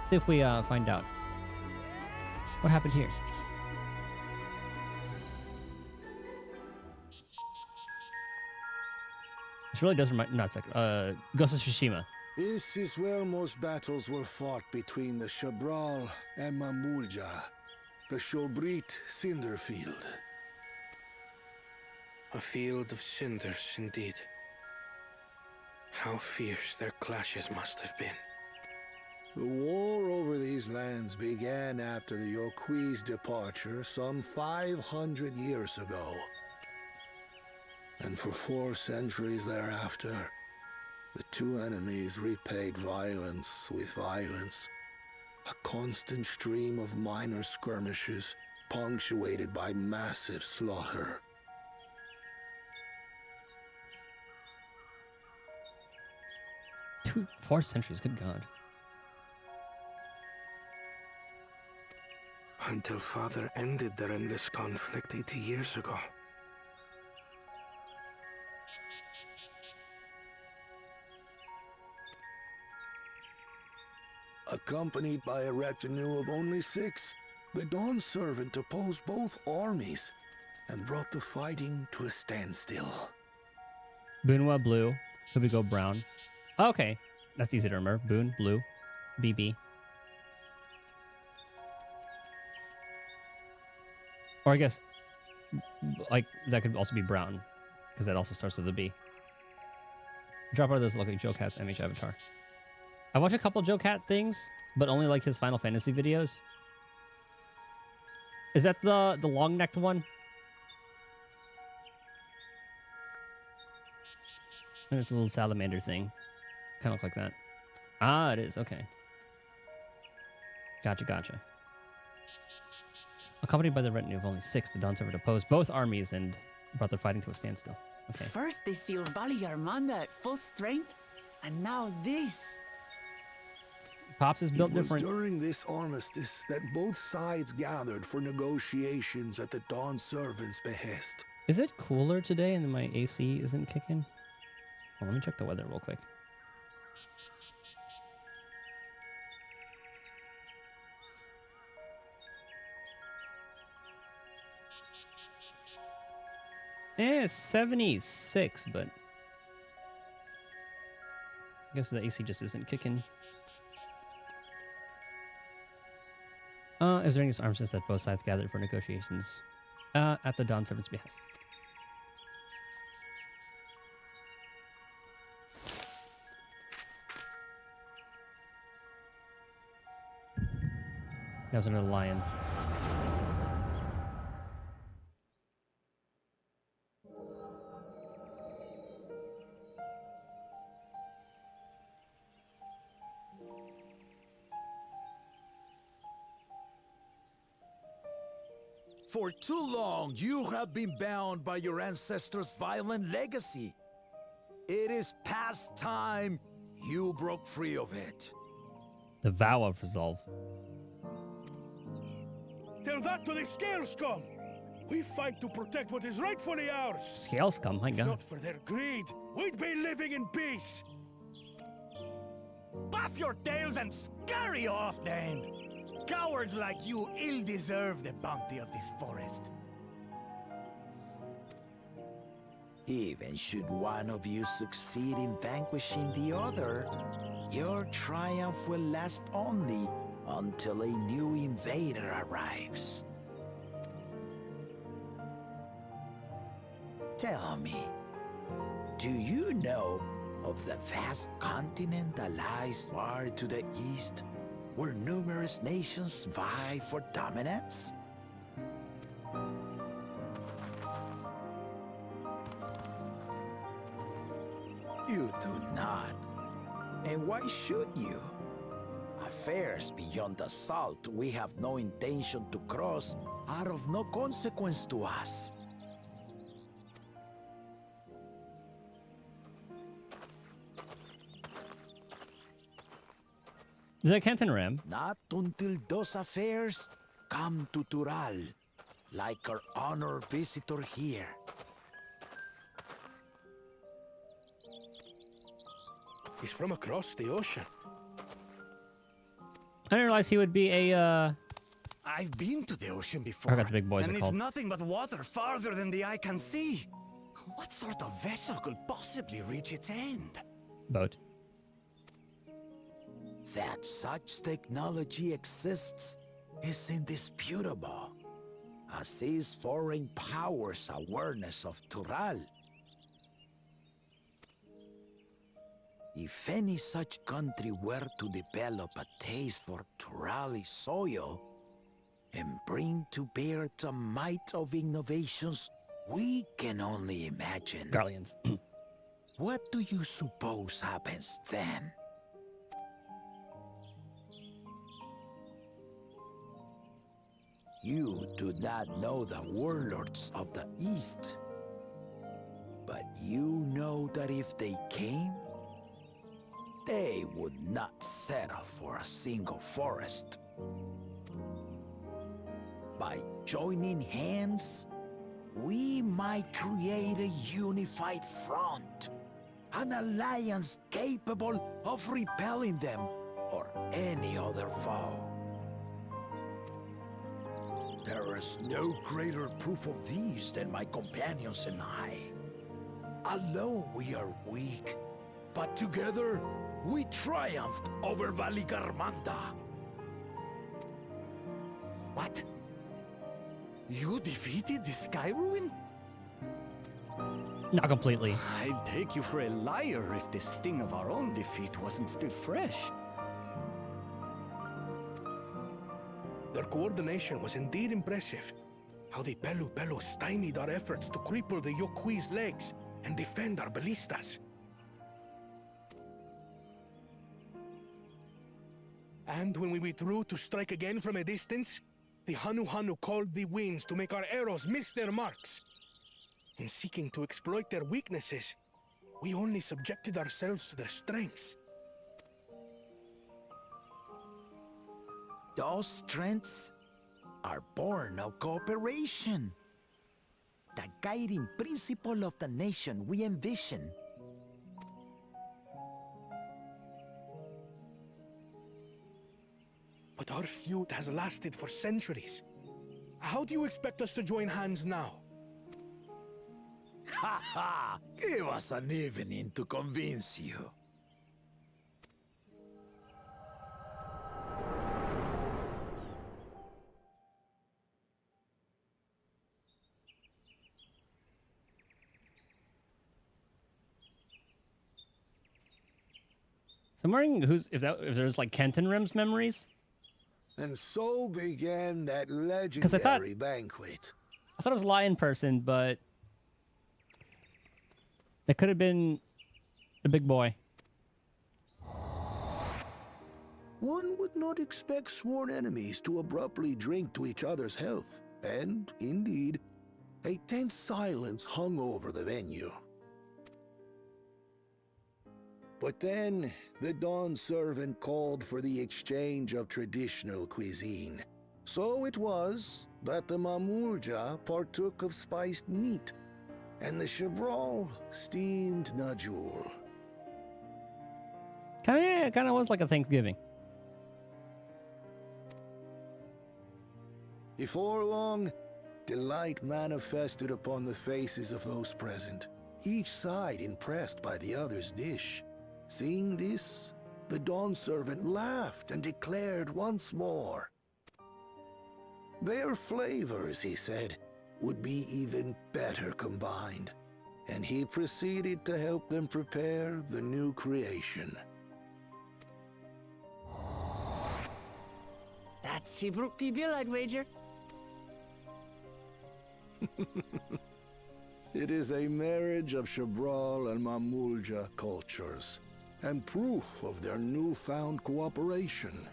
See if we find out. What happened here? This really does remind... Not Sekiro. Ghost of Tsushima. This is where most battles were fought between the Shabral and Mamulja, the Shobrit Cinder Field. A field of cinders, indeed. How fierce their clashes must have been. The war over these lands began after the Yokui's departure some 500 years ago. And for 4 centuries thereafter, the two enemies repaid violence with violence. A constant stream of minor skirmishes, punctuated by massive slaughter. Four centuries, good God. Until Father ended their endless conflict 80 years ago. Accompanied by a retinue of only 6, the Dawn Servant opposed both armies and brought the fighting to a standstill. Bunwa blue, Hubigo brown. Okay, that's easy to remember. Boon blue, BB. Or I guess, like, that could also be brown, because that also starts with a B. Drop out of this look like Joe Cat's MH avatar. I watched a couple Joe Cat things, but only like his Final Fantasy videos. Is that the long-necked one? And it's a little salamander thing. Kind of look like that. Ah, it is. Okay. Gotcha. Accompanied by the retinue of only 6, the Dawn Servant opposed both armies and brought their fighting to a standstill. Okay. First they sealed Vali Armanda at full strength, and now this. Pops is built different. It was during this armistice that both sides gathered for negotiations at the Dawn Servant's behest. Is it cooler today and my AC isn't kicking? Well, let me check the weather real quick. It's 76, but I guess the AC just isn't kicking. Is there any armistice that both sides gathered for negotiations at the Dawn Servant's behest? That was another lion. For too long, you have been bound by your ancestors' violent legacy. It is past time you broke free of it. The vow of resolve. Tell that to the Scale Scum! We fight to protect what is rightfully ours! Scale Scum, my If god. not for their greed, we'd be living in peace! Buff your tails and scurry off, then! Cowards like you ill deserve the bounty of this forest. Even should one of you succeed in vanquishing the other, your triumph will last only until a new invader arrives. Tell me, do you know of the vast continent that lies far to the east, where numerous nations vie for dominance? You do not. And why should you? Affairs beyond the salt we have no intention to cross are of no consequence to us. Is that Kenton Ram? Not until those affairs come to Tural, like our honored visitor here. He's from across the ocean. I didn't realize he would be a, I've been to the ocean before, I forgot the big boys and are it's called. nothing but water farther than the eye can see. What sort of vessel could possibly reach its end? Boat. That such technology exists is indisputable, as is foreign powers' awareness of Tural. If any such country were to develop a taste for Turali soil and bring to bear the might of innovations we can only imagine, Garleans. what do you suppose happens then? You do not know the warlords of the East, but you know that if they came, they would not settle for a single forest. By joining hands, we might create a unified front, an alliance capable of repelling them or any other foe. There is no greater proof of these than my companions and I. Alone we are weak, but together we triumphed over Valigarmanda. What? You defeated the Sky Ruin? Not completely. I'd take you for a liar if the sting of our own defeat wasn't still fresh. Their coordination was indeed impressive. How the Pelu Pelu stymied our efforts to cripple the Yokui's legs and defend our ballistas. And when we withdrew to strike again from a distance, the Hanu Hanu called the winds to make our arrows miss their marks. In seeking to exploit their weaknesses, we only subjected ourselves to their strengths. Those strengths are born of cooperation. The guiding principle of the nation we envision. But our feud has lasted for centuries. How do you expect us to join hands now? Ha ha! Give us an evening to convince you. So I'm wondering if there's like Kenton Rim's memories. And so began that legendary banquet. I thought it was a lion person, but it could have been a big boy. One would not expect sworn enemies to abruptly drink to each other's health, and, indeed, a tense silence hung over the venue. But then, the dawn servant called for the exchange of traditional cuisine. So it was that the Mamulja partook of spiced meat, and the Chebral steamed najul. Kind of was like a Thanksgiving. Before long, delight manifested upon the faces of those present, each side impressed by the other's dish. Seeing this, the dawn servant laughed and declared once more. Their flavors, he said, would be even better combined, and he proceeded to help them prepare the new creation. That's Shibruk Pibil, I'd wager. It is a marriage of Chebral and Mamulja cultures, and proof of their newfound cooperation.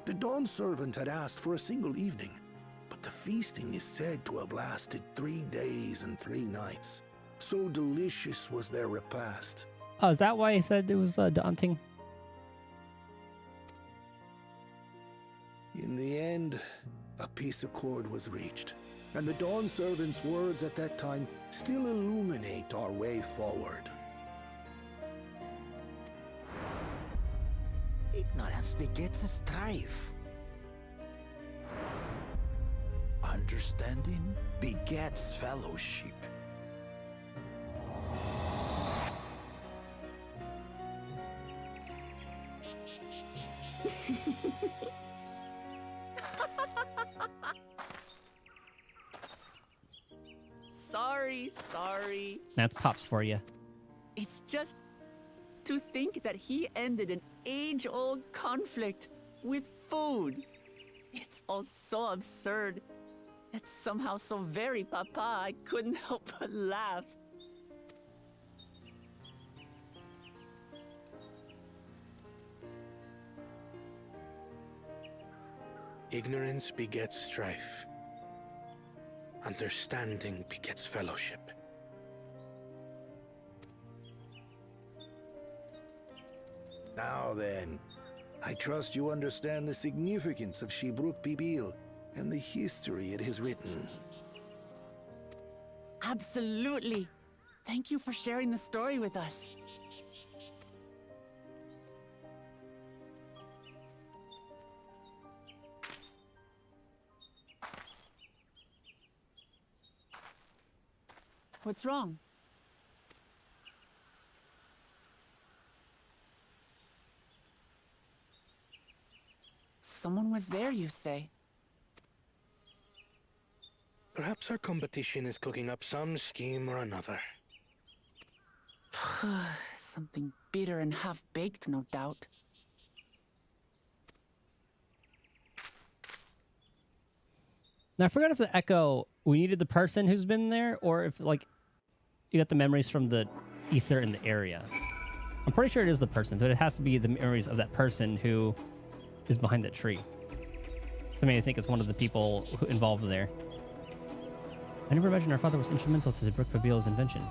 The dawn servant had asked for a single evening, but the feasting is said to have lasted 3 days and 3 nights. So delicious was their repast. Oh, is that why he said it was daunting? In the end, a peace accord was reached, and the dawn servant's words at that time still illuminate our way forward. Ignorance begets strife. Understanding begets fellowship. Sorry. That's Pops for you. It's just to think that he ended an age-old conflict with food. It's all so absurd. It's somehow so very papa, I couldn't help but laugh. Ignorance begets strife. Understanding begets fellowship. Now then, I trust you understand the significance of Shibruk Pibil and the history it has written. Absolutely. Thank you for sharing the story with us. What's wrong? Someone was there, you say? Perhaps our competition is cooking up some scheme or another. Something bitter and half-baked, no doubt. Now, I forgot if the echo, we needed the person who's been there, or if, like, you got the memories from the ether in the area. I'm pretty sure it is the person, so it has to be the memories of that person who is behind that tree. So maybe I think it's one of the people who involved there. I never imagined our father was instrumental to Zibruk Pabil's invention.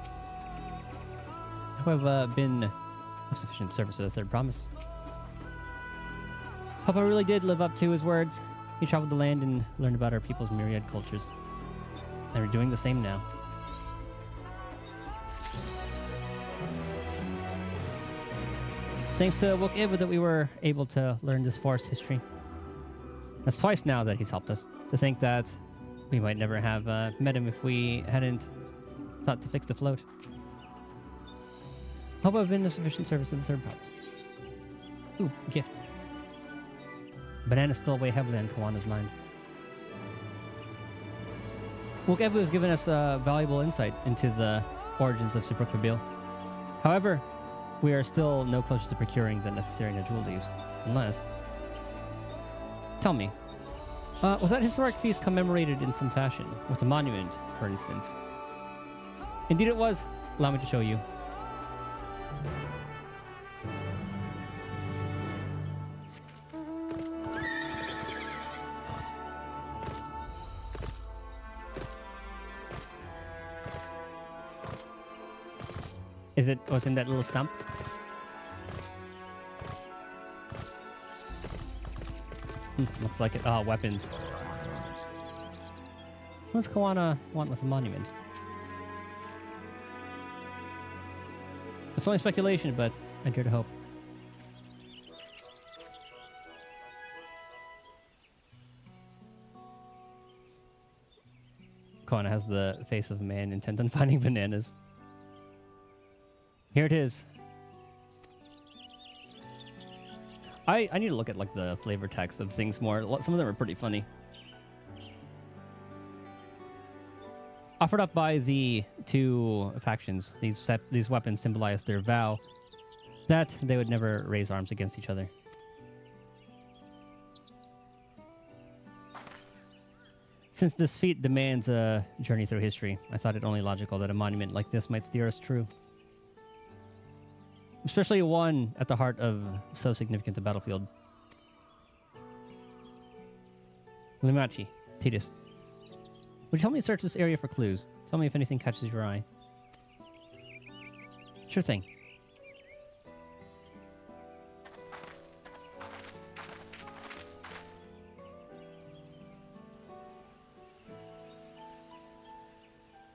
I have been of sufficient service to the third promise. Papa really did live up to his words. He traveled the land and learned about our people's myriad cultures. And we're doing the same now. Thanks to Wok-Iva that we were able to learn this forest history. That's twice now that he's helped us. To think that we might never have met him if we hadn't thought to fix the float. Hope I've been of sufficient service to the third promise. Ooh, gift. Bananas still weigh heavily on Kawana's mind. Wok-Iva has given us a valuable insight into the origins of Zibruk Pabil. However, we are still no closer to procuring the necessary Najul leaves, unless... Tell me, was that historic feast commemorated in some fashion, with a monument, for instance? Indeed it was. Allow me to show you. Is it what's in that little stump? Looks like it. Oh, weapons. What's Kawana want with the monument? It's only speculation, but I dare to hope. Kawana has the face of a man intent on finding bananas. Here it is. I need to look at like the flavor text of things more. Some of them are pretty funny. Offered up by the two factions, these weapons symbolize their vow that they would never raise arms against each other. Since this feat demands a journey through history, I thought it only logical that a monument like this might steer us true. Especially one at the heart of so significant a battlefield. Limachi, Titus, would you help me search this area for clues? Tell me if anything catches your eye. Sure thing.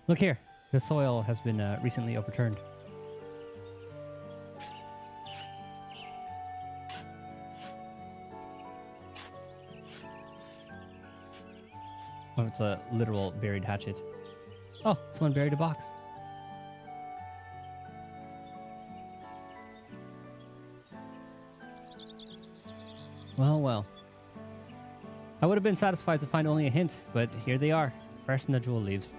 Look here. The soil has been recently overturned. Oh, it's a literal buried hatchet. Oh, someone buried a box. Well, well. I would have been satisfied to find only a hint, but here they are, fresh in the jewel leaves.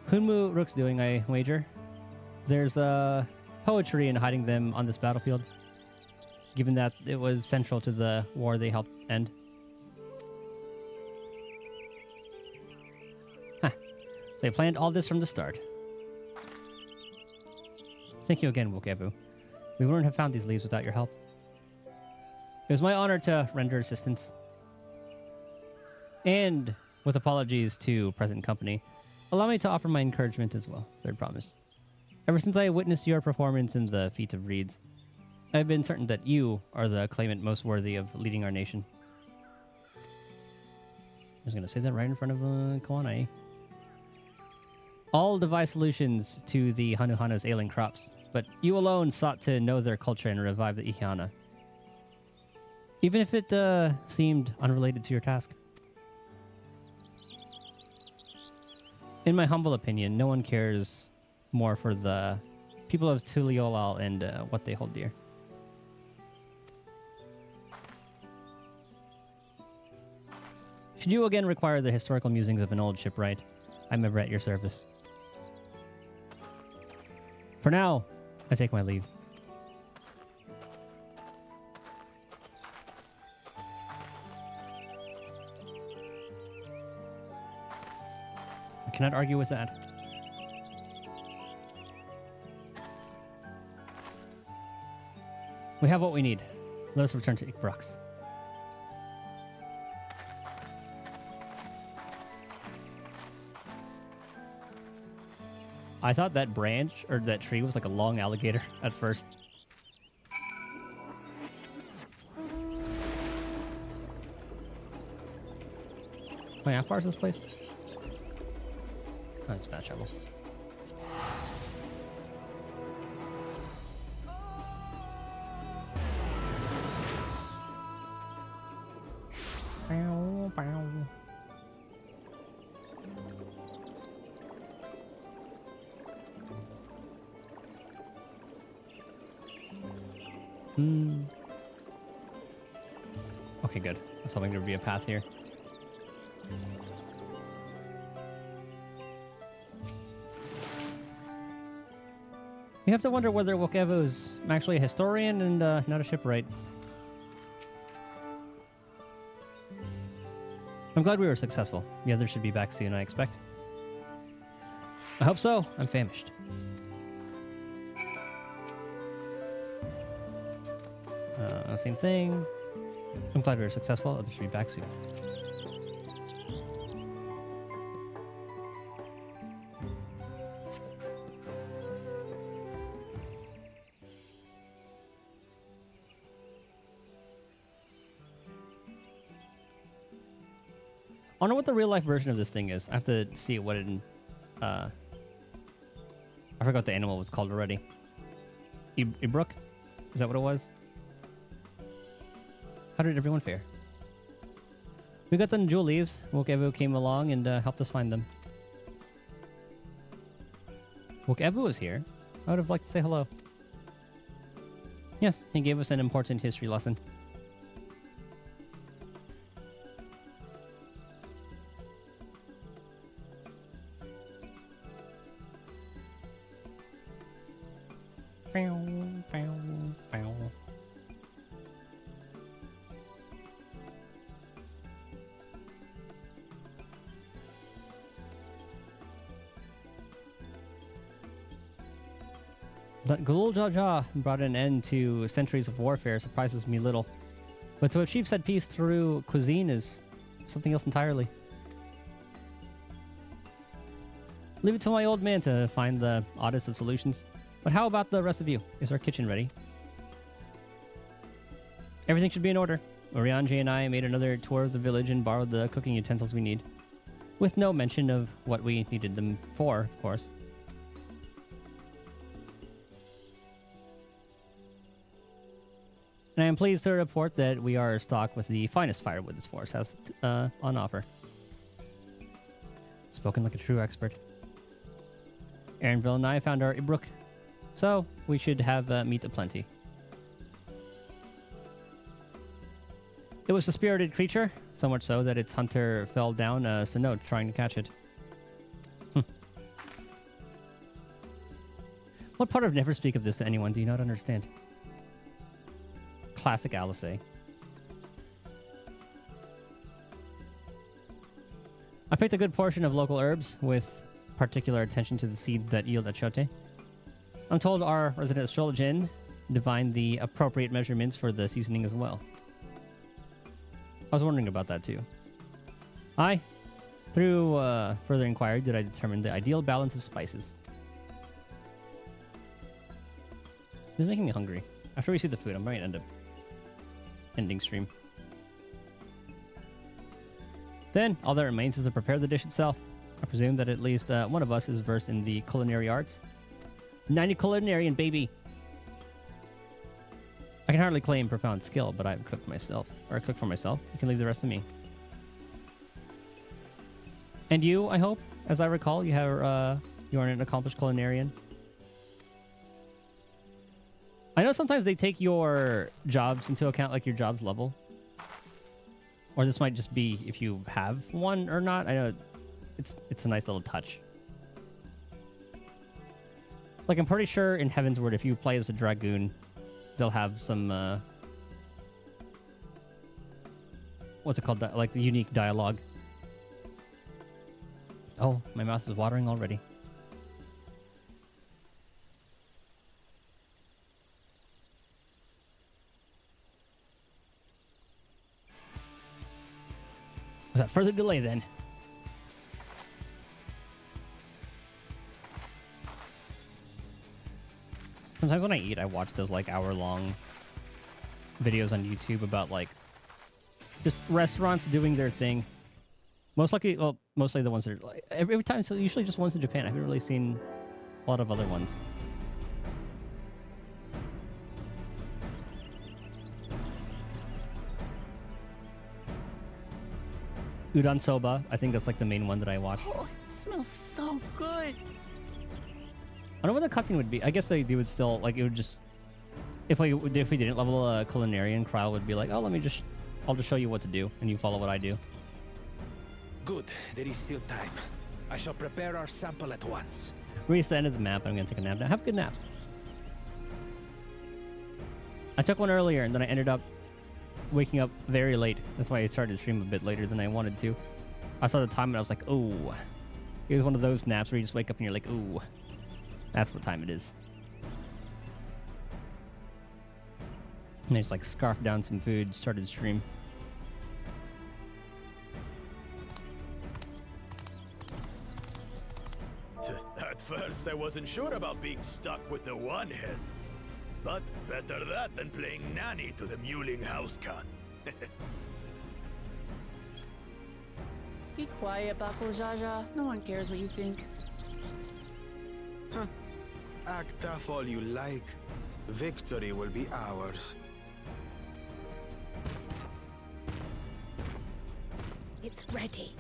Kunmu Rook's doing, I wager. There's poetry in hiding them on this battlefield, given that it was central to the war they helped end. Huh. So they planned all this from the start. Thank you again, Wokevu. We wouldn't have found these leaves without your help. It was my honor to render assistance. And, with apologies to present company, allow me to offer my encouragement as well. Third promise. Ever since I witnessed your performance in the Feat of Reeds, I have been certain that you are the claimant most worthy of leading our nation. I was going to say that right in front of Kawana. All devised solutions to the Hanuhanu's ailing crops, but you alone sought to know their culture and revive the Ihiana. Even if it seemed unrelated to your task. In my humble opinion, no one cares more for the people of Tuliolal and what they hold dear. Should you again require the historical musings of an old shipwright, I'm ever at your service. For now, I take my leave. I cannot argue with that. We have what we need. Let us return to Ikbrax. I thought that branch, or that tree, was like a long alligator at first. Wait, how far is this place? Oh, it's fast travel. Okay, good. I was hoping there would be a path here. You have to wonder whether Wokevu is actually a historian and not a shipwright. I'm glad we were successful. The others should be back soon, I expect. I hope so. I'm famished. Same thing. I'm glad we were successful. Others should be back soon. wonder what the real life version of this thing is. I have to see what it. I forgot what the animal was called already. Ibrook? Is that what it was? How did everyone fare? We got the jewel leaves. Wokevu came along and helped us find them. Wokevu is here. I would have liked to say hello. Yes, he gave us an important history lesson. That Gulul Jaja brought an end to centuries of warfare surprises me little. But to achieve said peace through cuisine is something else entirely. Leave it to my old man to find the oddest of solutions. But how about the rest of you? Is our kitchen ready? Everything should be in order. Orianji and I made another tour of the village and borrowed the cooking utensils we need. With no mention of what we needed them for, of course. And I am pleased to report that we are stocked with the finest firewood this forest has on offer. Spoken like a true expert. Aaronville and I found our Ibrook, so we should have meat aplenty. It was a spirited creature, so much so that its hunter fell down a cenote trying to catch it. What part of never speak of this to anyone do you not understand? Classic Alice. I picked a good portion of local herbs, with particular attention to the seed that yield achote. I'm told our resident astrologian divined the appropriate measurements for the seasoning as well. I was wondering about that too. Through further inquiry, did I determine the ideal balance of spices. This is making me hungry. After we see the food, I might end up ending stream. Then, all that remains is to prepare the dish itself. I presume that at least one of us is versed in the culinary arts. 90 culinarian, baby! I can hardly claim profound skill, but I've cooked myself. Or cooked for myself. You can leave the rest to me. And you, I hope, as I recall, you are an accomplished culinarian. I know sometimes they take your jobs into account, like your job's level. Or this might just be if you have one or not. I know it's a nice little touch. Like, I'm pretty sure in Heavensward, if you play as a Dragoon, they'll have some, what's it called? Like, the unique dialogue. Oh, my mouth is watering already. Without further delay, then. Sometimes when I eat, I watch those, like, hour-long videos on YouTube about, like, just restaurants doing their thing. Mostly the ones that are, like, every time, so usually just ones in Japan. I haven't really seen a lot of other ones. Udon soba. I think that's like the main one that I watch. Oh, it smells so good. I wonder what the cutscene would be. I guess they would still, like, it would just... If we didn't level a culinarian, Kryle would be like, oh, I'll just show you what to do, and you follow what I do. Good. There is still time. I shall prepare our sample at once. Reach the end of the map. I'm going to take a nap now. Have a good nap. I took one earlier, and then I ended up waking up very late. That's why I started to stream a bit later than I wanted to. I saw the time, and I was like, oh. It was one of those naps where you just wake up, and you're like, ooh. That's what time it is. And I just, like, scarfed down some food, started to stream. At first, I wasn't sure about being stuck with the one head. But better that than playing nanny to the mewling house cat. Be quiet, Bakul Jaja. No one cares what you think. Act tough all you like. Victory will be ours. It's ready.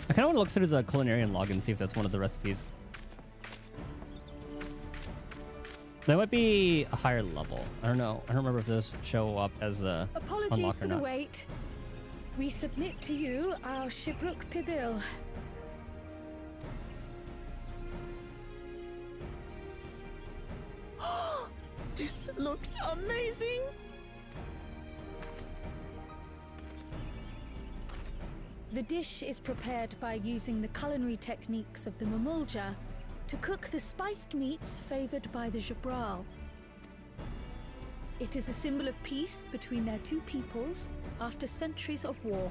I kind of want to look through the culinarian log and see if that's one of the recipes. That might be a higher level. I don't know. I don't remember if those show up as a Apologies unlock for or the not. wait. We submit to you our Shibruk Pibil. This looks amazing! The dish is prepared by using the culinary techniques of the Mamulja to cook the spiced meats favored by the Jabral. It is a symbol of peace between their two peoples after centuries of war.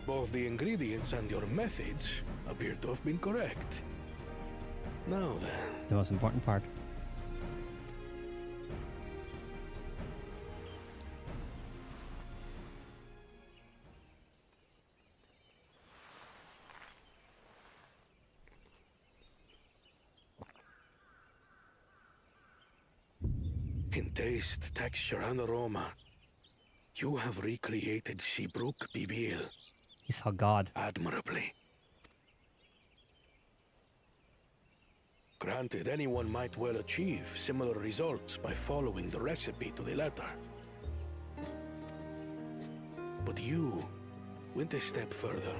Both the ingredients and your methods appear to have been correct. Now then. The most important part. In taste, texture, and aroma, you have recreated Shibruk Pibil He saw God. admirably. Granted, anyone might well achieve similar results by following the recipe to the letter. But you went a step further.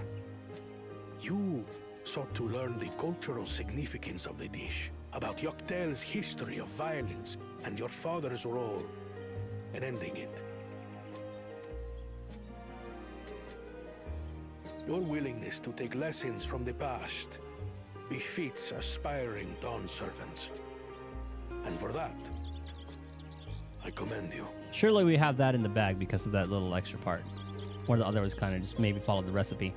You sought to learn the cultural significance of the dish, about Yoktel's history of violence and your father's role in ending it. Your willingness to take lessons from the past befits aspiring Dawn servants. And for that, I commend you. Surely we have that in the bag because of that little extra part. Or the other was kind of just maybe followed the recipe.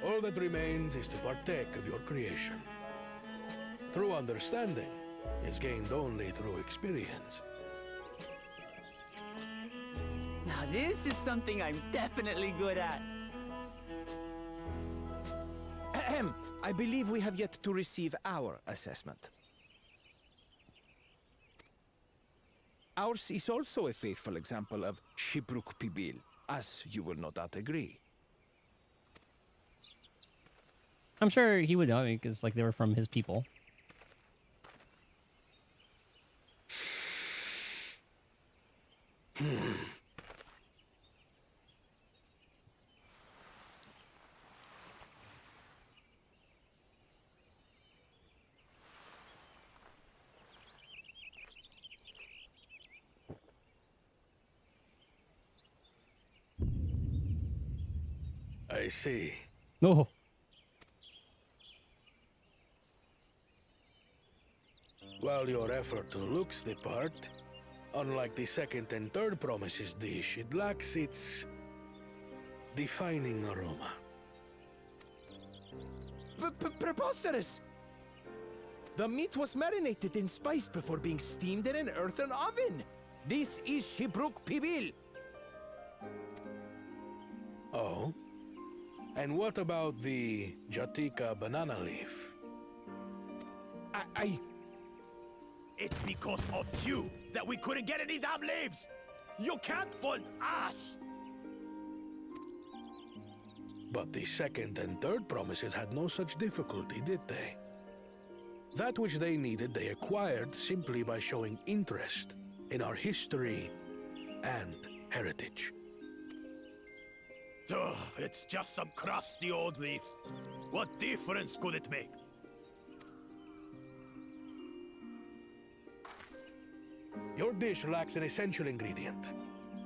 All that remains is to partake of your creation. True understanding is gained only through experience. Now this is something I'm definitely good at. Ahem. I believe we have yet to receive our assessment. Ours is also a faithful example of Shibruk Pibil, as you will no doubt agree. I'm sure he would know because like they were from his people. I see. No. While your effort looks the part, unlike the second and third promises dish, it lacks its defining aroma. Preposterous! The meat was marinated and spiced before being steamed in an earthen oven. This is Shibruk Pibil. Oh? And what about the Jatika banana leaf? It's because of you that we couldn't get any damn leaves! You can't fault us! But the second and third promises had no such difficulty, did they? That which they needed, they acquired simply by showing interest in our history and heritage. Ugh, it's just some crusty old leaf. What difference could it make? Your dish lacks an essential ingredient.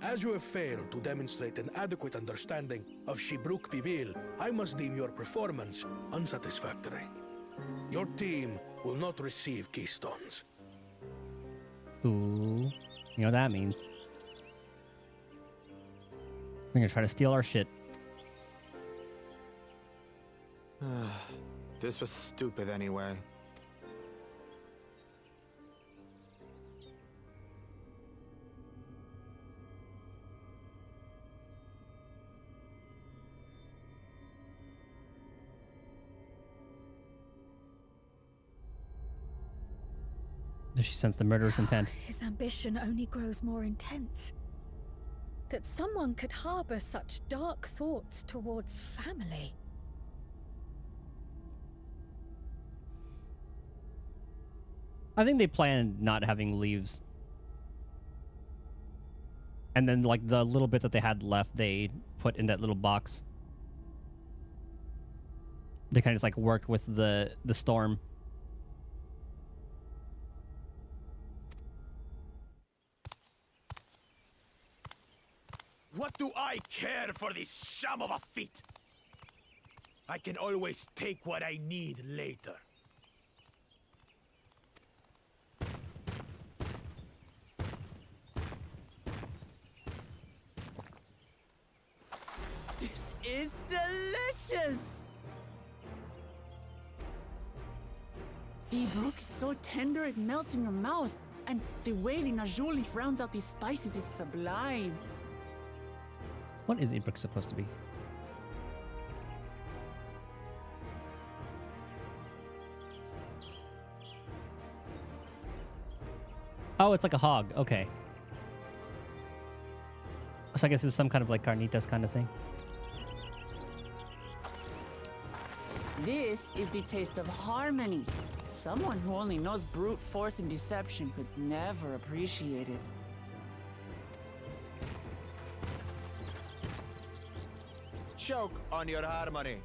As you have failed to demonstrate an adequate understanding of Shibruk Pibil, I must deem your performance unsatisfactory. Your team will not receive keystones. Ooh. You know what that means. They're gonna try to steal our shit. This was stupid anyway. Does she sense the murderous intent? His ambition only grows more intense. That someone could harbor such dark thoughts towards family. I think they planned not having leaves. And then, like, the little bit that they had left, they put in that little box. They kind of just, like, worked with the storm. What do I care for this sham of a feat? I can always take what I need later. This is delicious! The brook is so tender it melts in your mouth, and the way the Najuli rounds out these spices is sublime. What is Ibrik supposed to be? Oh, it's like a hog. Okay. So I guess it's some kind of like carnitas kind of thing. This is the taste of harmony. Someone who only knows brute force and deception could never appreciate it. Choke on your harmony.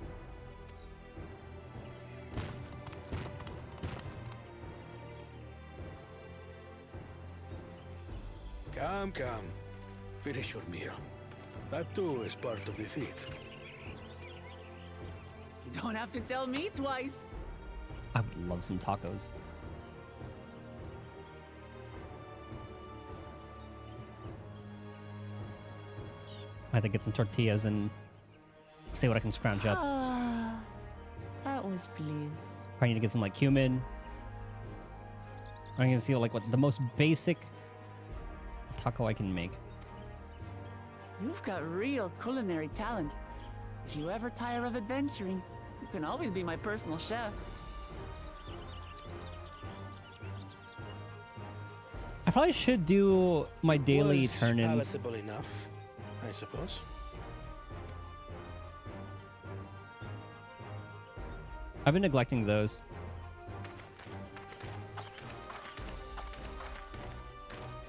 Come, come. Finish your meal. That too is part of the feat. You don't have to tell me twice. I would love some tacos. I have to get some tortillas and see what I can scrounge up. Ah, that was bliss. I need to get some like cumin. I'm gonna see like what the most basic taco I can make. You've got real culinary talent. If you ever tire of adventuring, you can always be my personal chef. I probably should do my daily Was turn-ins. palatable enough, I suppose. I've been neglecting those.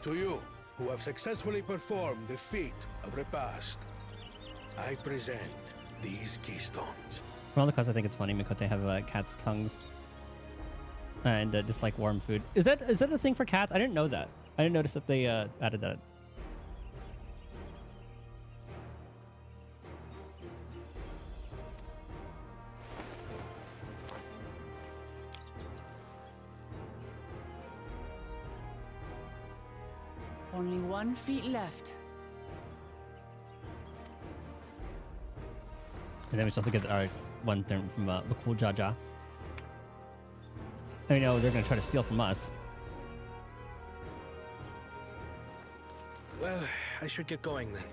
To you, who have successfully performed the feat of repast, I present these keystones. For all the cause I think it's funny because they have cats' tongues and just like warm food. Is that a thing for cats? I didn't know that. I didn't notice that they added that. Only 1 feet left. And then we still have to get our one thing from Bakul Jaja. I know they're gonna try to steal from us. Well, I should get going then.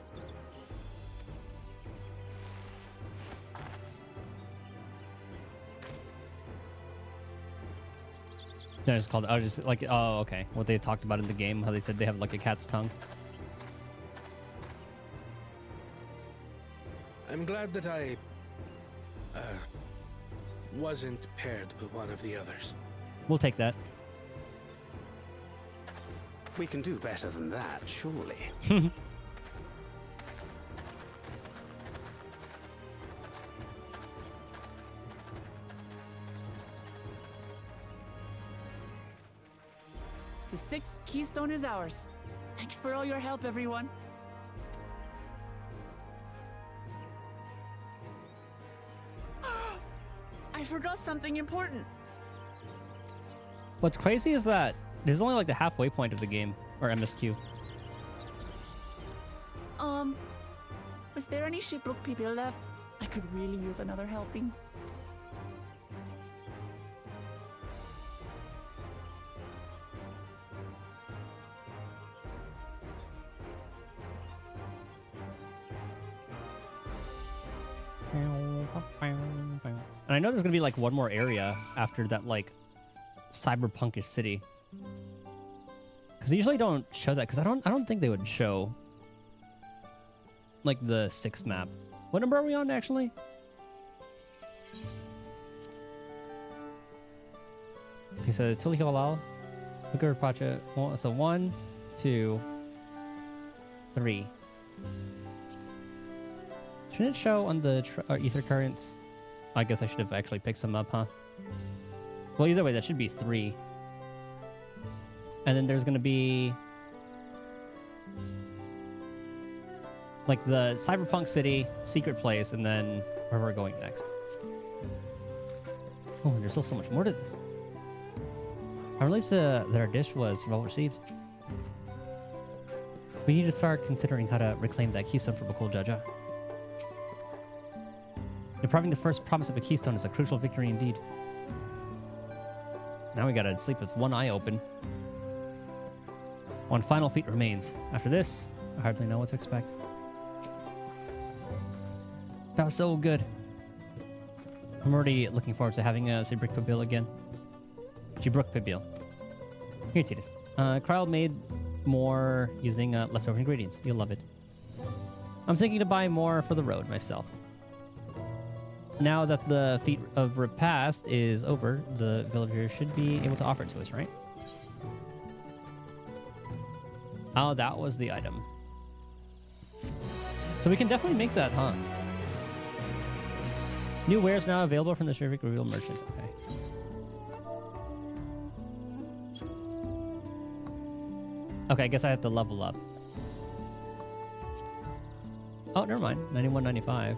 They're just called. Oh, just like oh, okay. What they talked about in the game, how they said they have like a cat's tongue. I'm glad that I wasn't paired with one of the others. We'll take that. We can do better than that, surely. The 6th keystone is ours. Thanks for all your help, everyone. I forgot something important. What's crazy is that This is only like the halfway point of the game, or MSQ. Was there any shipwreck people left? I could really use another helping. And I know there's gonna be like one more area after that, like cyberpunkish city. Because they usually don't show that. Because I don't think they would show like the 6th map. What number are we on actually? Okay, so Tuli Halal. Look at Pacha. So 1, 2, 3. Shouldn't it show on the ether currents? I guess I should have actually picked some up, huh? Well, either way, that should be 3. And then there's going to be like the cyberpunk city, secret place, and then where we're going next. Oh, there's still so much more to this. I relieved that our dish was well received. We need to start considering how to reclaim that keystone for Bakul Jaja. Depriving the first promise of a keystone is a crucial victory indeed. Now we gotta sleep with one eye open. One final feat remains. After this, I hardly know what to expect. That was so good. I'm already looking forward to having a Zibrick Pabil again. Jibruk Pabil. Here, Titus. Kryle made more using leftover ingredients. You'll love it. I'm thinking to buy more for the road myself. Now that the feat of repast is over, the villagers should be able to offer it to us, right? Oh, that was the item. So we can definitely make that, huh? New wares now available from the Shivik Reveal Merchant. Okay. Okay, I guess I have to level up. Oh, never mind. 91.95.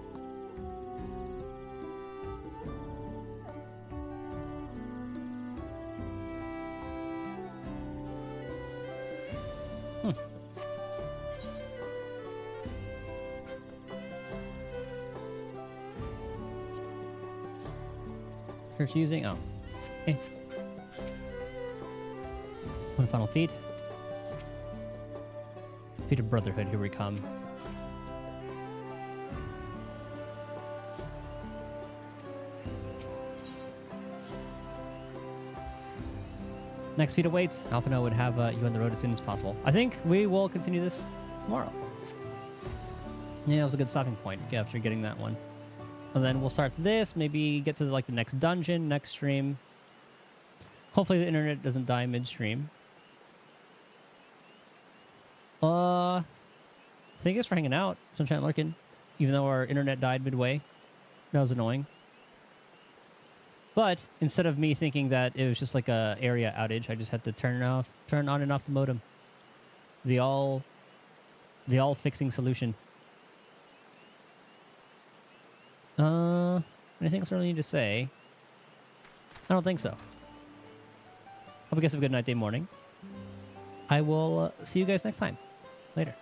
Here's using. Oh. Okay. One final feat. Feat of Brotherhood. Here we come. Next feat awaits. Alphino would have you on the road as soon as possible. I think we will continue this tomorrow. Yeah, that was a good stopping point after getting that one. And then we'll start this, maybe get to like the next dungeon, next stream. Hopefully the internet doesn't die midstream. Thank you guys for hanging out, Sunshine Larkin. Even though our internet died midway. That was annoying. But instead of me thinking that it was just like a area outage, I just had to turn on and off the modem. The all fixing solution. Anything else I really need to say? I don't think so. Hope you guys have a good night, day, morning. I will see you guys next time. Later.